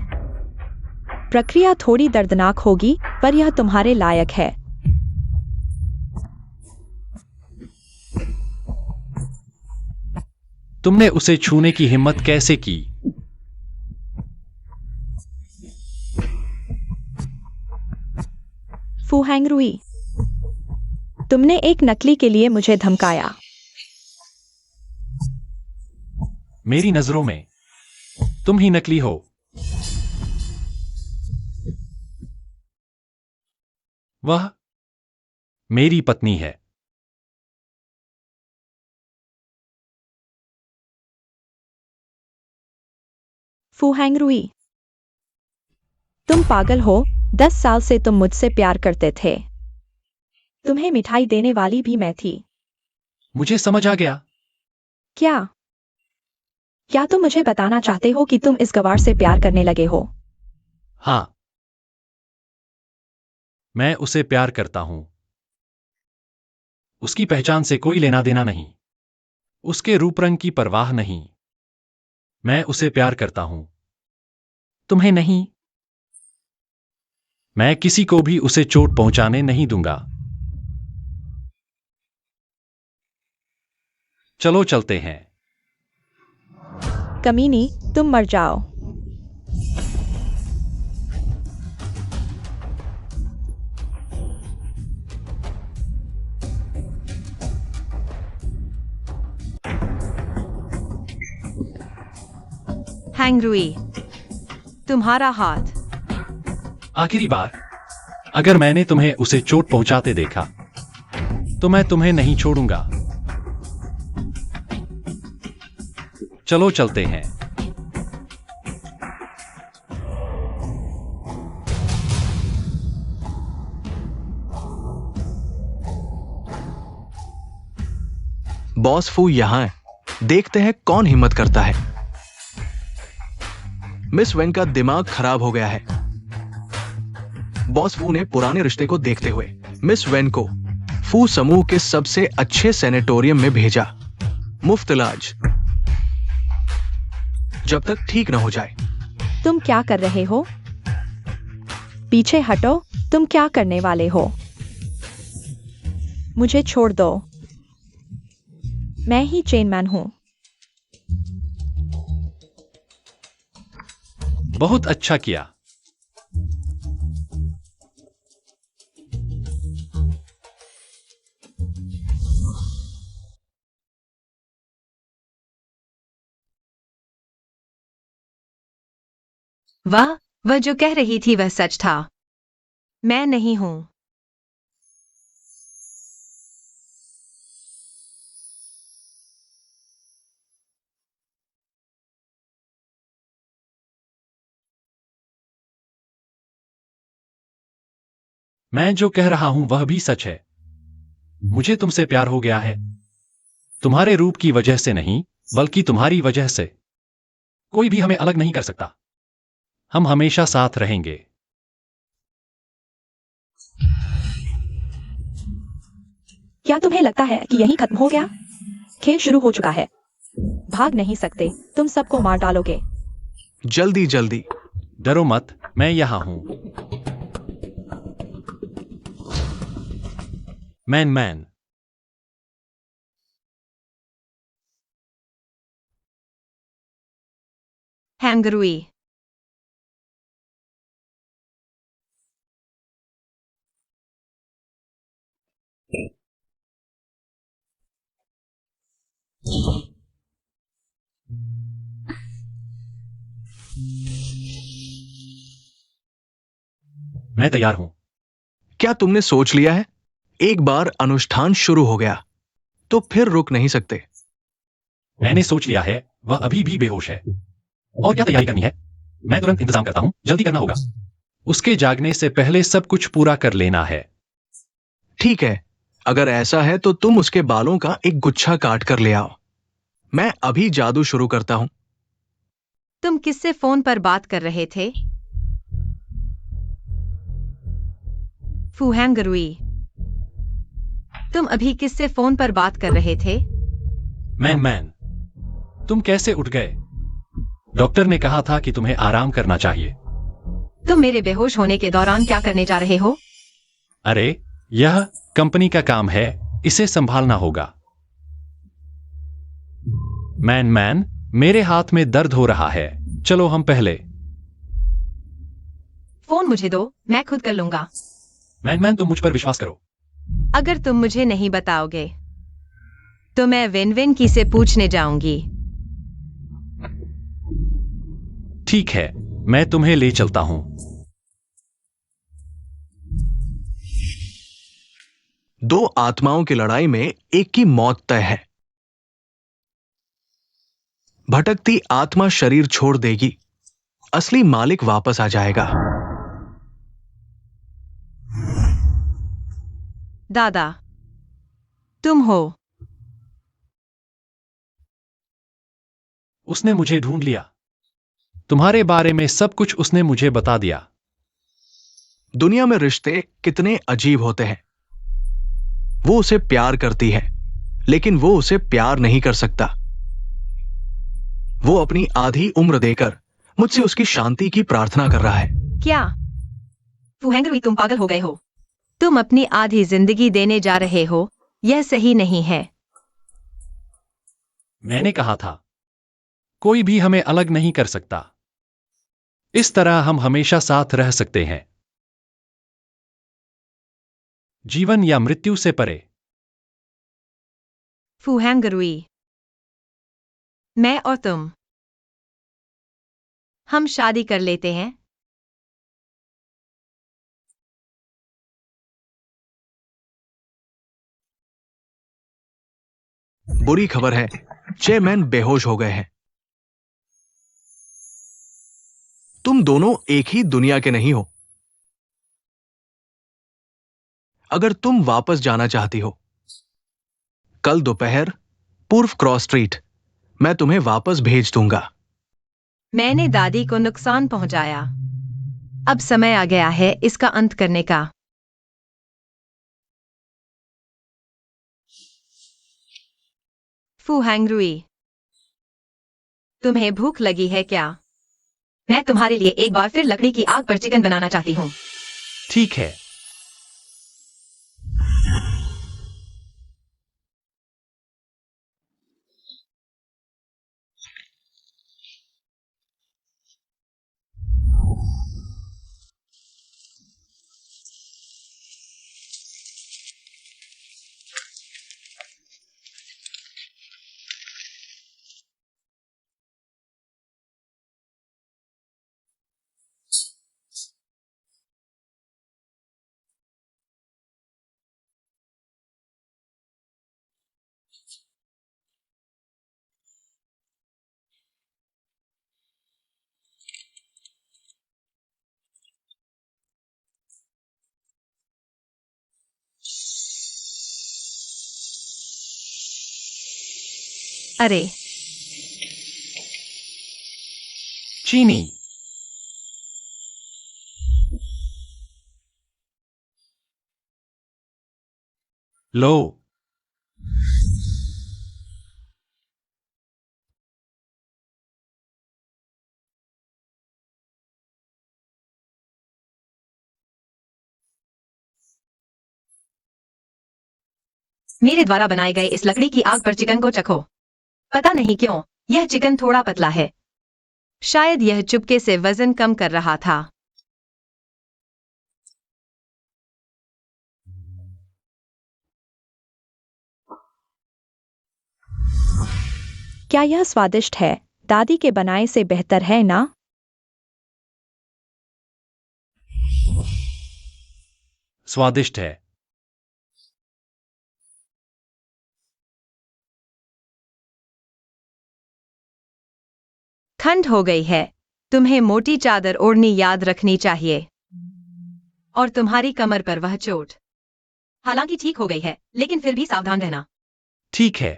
प्रक्रिया थोड़ी दर्दनाक होगी, पर यह तुम्हारे लायक है। तुमने उसे छूने की हिम्मत कैसे की? फुहांगरुई, तुमने एक नकली के लिए मुझे धमकाया। मेरी नजरों में तुम ही नकली हो। वह मेरी पत्नी है। फुहांगरुई, तुम पागल हो। 10 साल से तुम मुझसे प्यार करते थे। तुम्हें मिठाई देने वाली भी मैं थी। मुझे समझ आ गया। क्या तुम मुझे बताना चाहते हो कि तुम इस गवार से प्यार करने लगे हो? हाँ, मैं उसे प्यार करता हूं। उसकी पहचान से कोई लेना देना नहीं, उसके रूप रंग की परवाह नहीं। मैं उसे प्यार करता हूं, तुम्हें नहीं। मैं किसी को भी उसे चोट पहुंचाने नहीं दूंगा। चलो चलते हैं। कमीनी, तुम मर जाओ। हैंगरुई, तुम्हारा हाथ। आखिरी बार, अगर मैंने तुम्हें उसे चोट पहुंचाते देखा तो मैं तुम्हें नहीं छोड़ूंगा। चलो चलते हैं। बॉस फू यहां है। देखते हैं कौन हिम्मत करता है। मिस वेन का दिमाग खराब हो गया है। बॉस फू ने पुराने रिश्ते को देखते हुए मिस वेन को फू समूह के सबसे अच्छे सैनिटोरियम में भेजा, मुफ्त इलाज जब तक ठीक न हो जाए। तुम क्या कर रहे हो? पीछे हटो। तुम क्या करने वाले हो? मुझे छोड़ दो। मैं ही चेन मैन हूं। बहुत अच्छा किया। वह जो कह रही थी वह सच था। मैं नहीं हूं। मैं जो कह रहा हूं वह भी सच है। मुझे तुमसे प्यार हो गया है। तुम्हारे रूप की वजह से नहीं, बल्कि तुम्हारी वजह से। कोई भी हमें अलग नहीं कर सकता। हम हमेशा साथ रहेंगे। क्या तुम्हें लगता है कि यही खत्म हो गया? खेल शुरू हो चुका है। भाग नहीं सकते। तुम सबको मार डालोगे। जल्दी जल्दी। डरो मत, मैं यहां हूं। मैन। हैंगरुई। मैं तैयार हूं। क्या तुमने सोच लिया है? एक बार अनुष्ठान शुरू हो गया तो फिर रुक नहीं सकते। मैंने सोच लिया है। वह अभी भी बेहोश है। और क्या तैयारी करनी है? मैं तुरंत इंतजाम करता हूं। जल्दी करना होगा। उसके जागने से पहले सब कुछ पूरा कर लेना है। ठीक है, अगर ऐसा है तो तुम उसके बालों का एक गुच्छा काट कर ले आओ। मैं अभी जादू शुरू करता हूं। तुम किससे फोन पर बात कर रहे थे? फू हैंगरुई। तुम अभी किससे फोन पर बात कर रहे थे? मैन, तुम कैसे उठ गए? डॉक्टर ने कहा था कि तुम्हें आराम करना चाहिए। तुम मेरे बेहोश होने के दौरान क्या करने जा रहे हो? अरे, यह कंपनी का काम है। इसे संभालना होगा। मैन, मेरे हाथ में दर्द हो रहा है। चलो हम पहले। फोन मुझे दो, मैं खुद कर लूंगा। मैन, तुम मुझ पर विश्वास करो। अगर तुम मुझे नहीं बताओगे तो मैं विन विन की से पूछने जाऊंगी। ठीक है, मैं तुम्हें ले चलता हूं। दो आत्माओं की लड़ाई में एक की मौत तय है। भटकती आत्मा शरीर छोड़ देगी, असली मालिक वापस आ जाएगा। दादा, तुम हो। उसने मुझे ढूंढ लिया। तुम्हारे बारे में सब कुछ उसने मुझे बता दिया। दुनिया में रिश्ते कितने अजीब होते हैं। वो उसे प्यार करती है, लेकिन वो उसे प्यार नहीं कर सकता। वो अपनी आधी उम्र देकर मुझसे उसकी शांति की प्रार्थना कर रहा है। क्या फू हैंगरुई, तुम पागल हो गए हो? तुम अपनी आधी जिंदगी देने जा रहे हो। यह सही नहीं है। मैंने कहा था, कोई भी हमें अलग नहीं कर सकता। इस तरह हम हमेशा साथ रह सकते हैं, जीवन या मृत्यु से परे। फू हैंगरुई, मैं और तुम, हम शादी कर लेते हैं। बुरी खबर है, चेयरमैन बेहोश हो गए हैं। तुम दोनों एक ही दुनिया के नहीं हो। अगर तुम वापस जाना चाहती हो, कल दोपहर पूर्व क्रॉस स्ट्रीट मैं तुम्हें वापस भेज दूंगा। मैंने दादी को नुकसान पहुंचाया। अब समय आ गया है इसका अंत करने का। फू हैंगरुई, तुम्हें भूख लगी है क्या? मैं तुम्हारे लिए एक बार फिर लकड़ी की आग पर चिकन बनाना चाहती हूँ। ठीक है। अरे, चीनी। लो। मेरे द्वारा बनाए गए इस लकड़ी की आग पर चिकन को चखो। पता नहीं क्यों यह चिकन थोड़ा पतला है। शायद यह चुपके से वजन कम कर रहा था। क्या यह स्वादिष्ट है? दादी के बनाए से बेहतर है ना? स्वादिष्ट है। ठंड हो गई है। तुम्हें मोटी चादर ओढ़नी याद रखनी चाहिए। और तुम्हारी कमर पर वह चोट हालांकि ठीक हो गई है, लेकिन फिर भी सावधान रहना। ठीक है।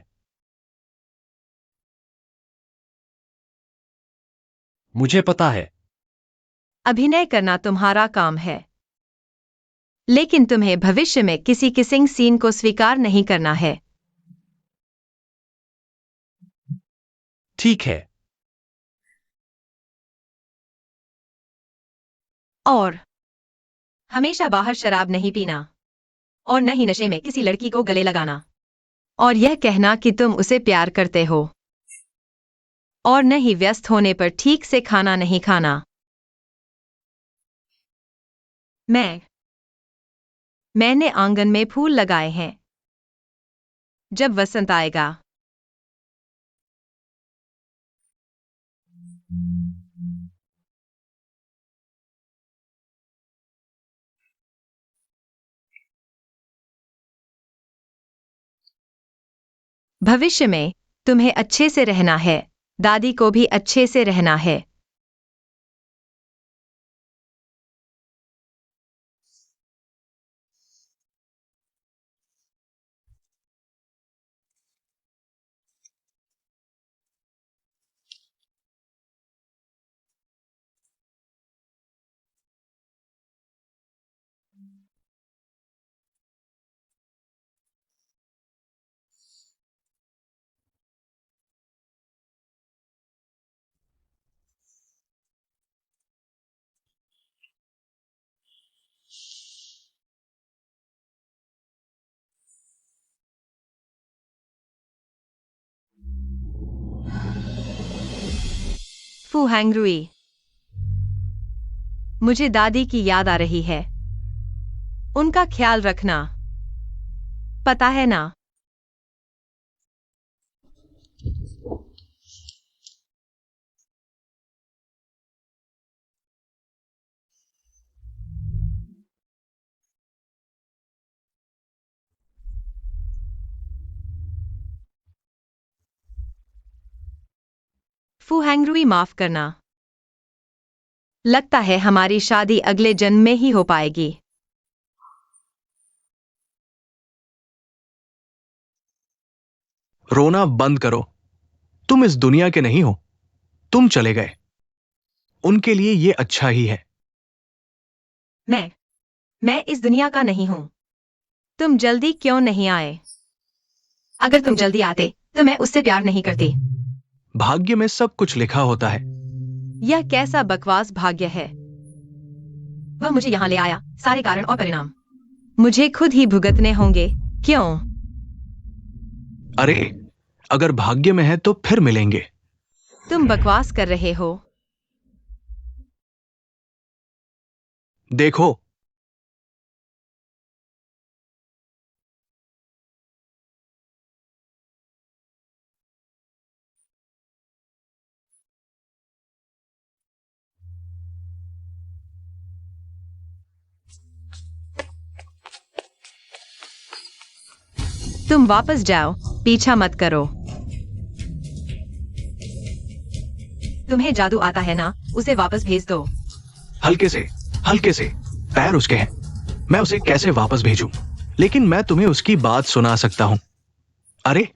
मुझे पता है। अभिनय करना तुम्हारा काम है, लेकिन तुम्हें भविष्य में किसी किसिंग सीन को स्वीकार नहीं करना है। ठीक है। और हमेशा बाहर शराब नहीं पीना और न ही नशे में किसी लड़की को गले लगाना। और यह कहना कि तुम उसे प्यार करते हो। और न ही व्यस्त होने पर ठीक से खाना नहीं खाना। मैंने आंगन में फूल लगाए हैं। जब वसंत आएगा, भविष्य में तुम्हें अच्छे से रहना है। दादी को भी अच्छे से रहना है। फू हैंगरुई, मुझे दादी की याद आ रही है। उनका ख्याल रखना, पता है ना? फू हैंगरुई, माफ करना। लगता है हमारी शादी अगले जन्म में ही हो पाएगी। रोना बंद करो। तुम इस दुनिया के नहीं हो, तुम चले गए। उनके लिए ये अच्छा ही है। मैं इस दुनिया का नहीं हूं। तुम जल्दी क्यों नहीं आए? अगर तुम जल्दी आते तो मैं उससे प्यार नहीं करती। भाग्य में सब कुछ लिखा होता है। यह कैसा बकवास भाग्य है? वह मुझे यहाँ ले आया, सारे कारण और परिणाम मुझे खुद ही भुगतने होंगे। क्यों? अरे, अगर भाग्य में है तो फिर मिलेंगे। तुम बकवास कर रहे हो। देखो, तुम वापस जाओ, पीछा मत करो। तुम्हें जादू आता है ना, उसे वापस भेज दो। हल्के से, हल्के से। पैर उसके हैं, मैं उसे कैसे वापस भेजूं? लेकिन मैं तुम्हें उसकी बात सुना सकता हूं। अरे,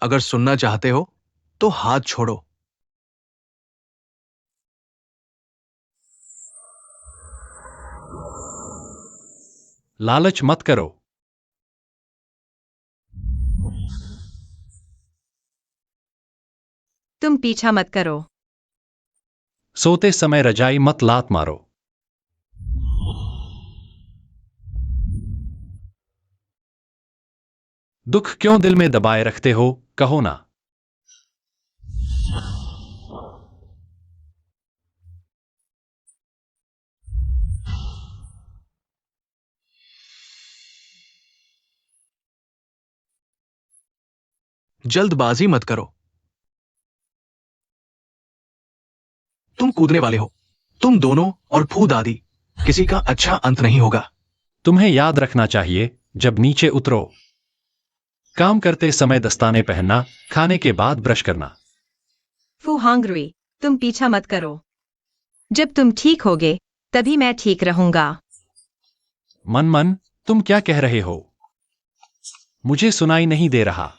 अगर सुनना चाहते हो तो हाथ छोड़ो। लालच मत करो। तुम पीछा मत करो। सोते समय रजाई मत लात मारो। दुख क्यों दिल में दबाए रखते हो, कहो ना। जल्दबाजी मत करो। तुम कूदने वाले हो, तुम दोनों और फू दादी। किसी का अच्छा अंत नहीं होगा। तुम्हें याद रखना चाहिए, जब नीचे उतरो, काम करते समय दस्ताने पहनना, खाने के बाद ब्रश करना। फू हांगरी, तुम पीछा मत करो। जब तुम ठीक होगे तभी मैं ठीक रहूंगा। मन, तुम क्या कह रहे हो? मुझे सुनाई नहीं दे रहा।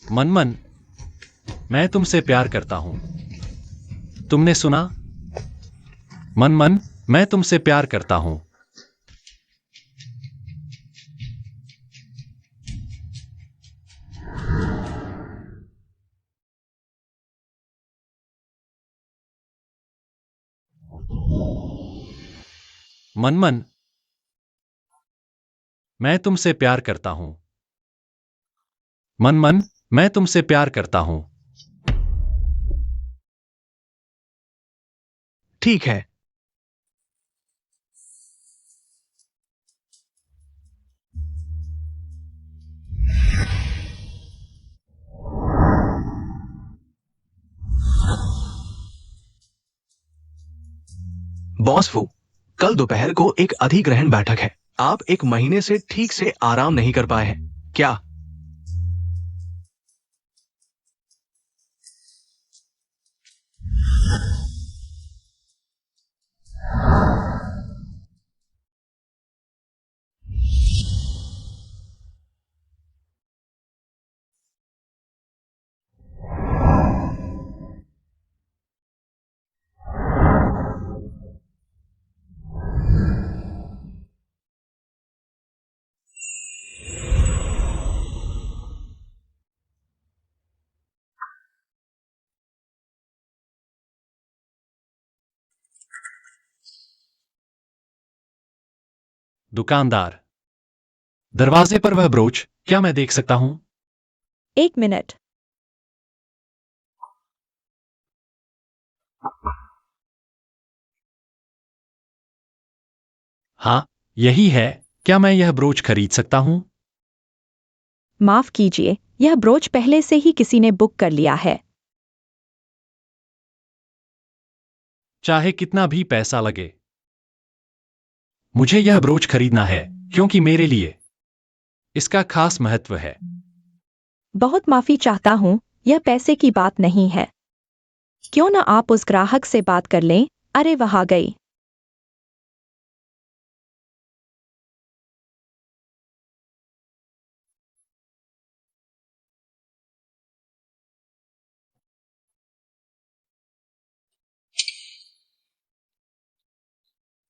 मन, मैं तुमसे प्यार करता हूं। तुमने सुना? मन, मैं तुमसे प्यार करता हूं। मन, मैं तुमसे प्यार करता हूं। मन, मैं तुमसे प्यार करता हूं। ठीक है। बॉस फू, कल दोपहर को एक अधिग्रहण बैठक है। आप एक महीने से ठीक से आराम नहीं कर पाए हैं क्या? दुकानदार, दरवाजे पर वह ब्रोच, क्या मैं देख सकता हूं? 1 मिनट। हाँ, यही है। क्या मैं यह ब्रोच खरीद सकता हूं? माफ कीजिए, यह ब्रोच पहले से ही किसी ने बुक कर लिया है। चाहे कितना भी पैसा लगे, मुझे यह ब्रोच खरीदना है, क्योंकि मेरे लिए इसका खास महत्व है। बहुत माफी चाहता हूँ, यह पैसे की बात नहीं है। क्यों ना आप उस ग्राहक से बात कर लें? अरे वह आ गई।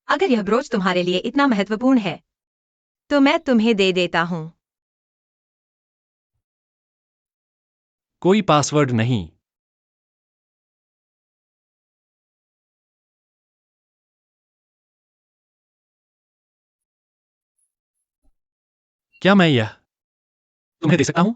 अगर यह ब्रोच तुम्हारे लिए इतना महत्वपूर्ण है तो मैं तुम्हें दे देता हूं। कोई पासवर्ड नहीं। क्या मैं यह तुम्हें दे सकता हूं?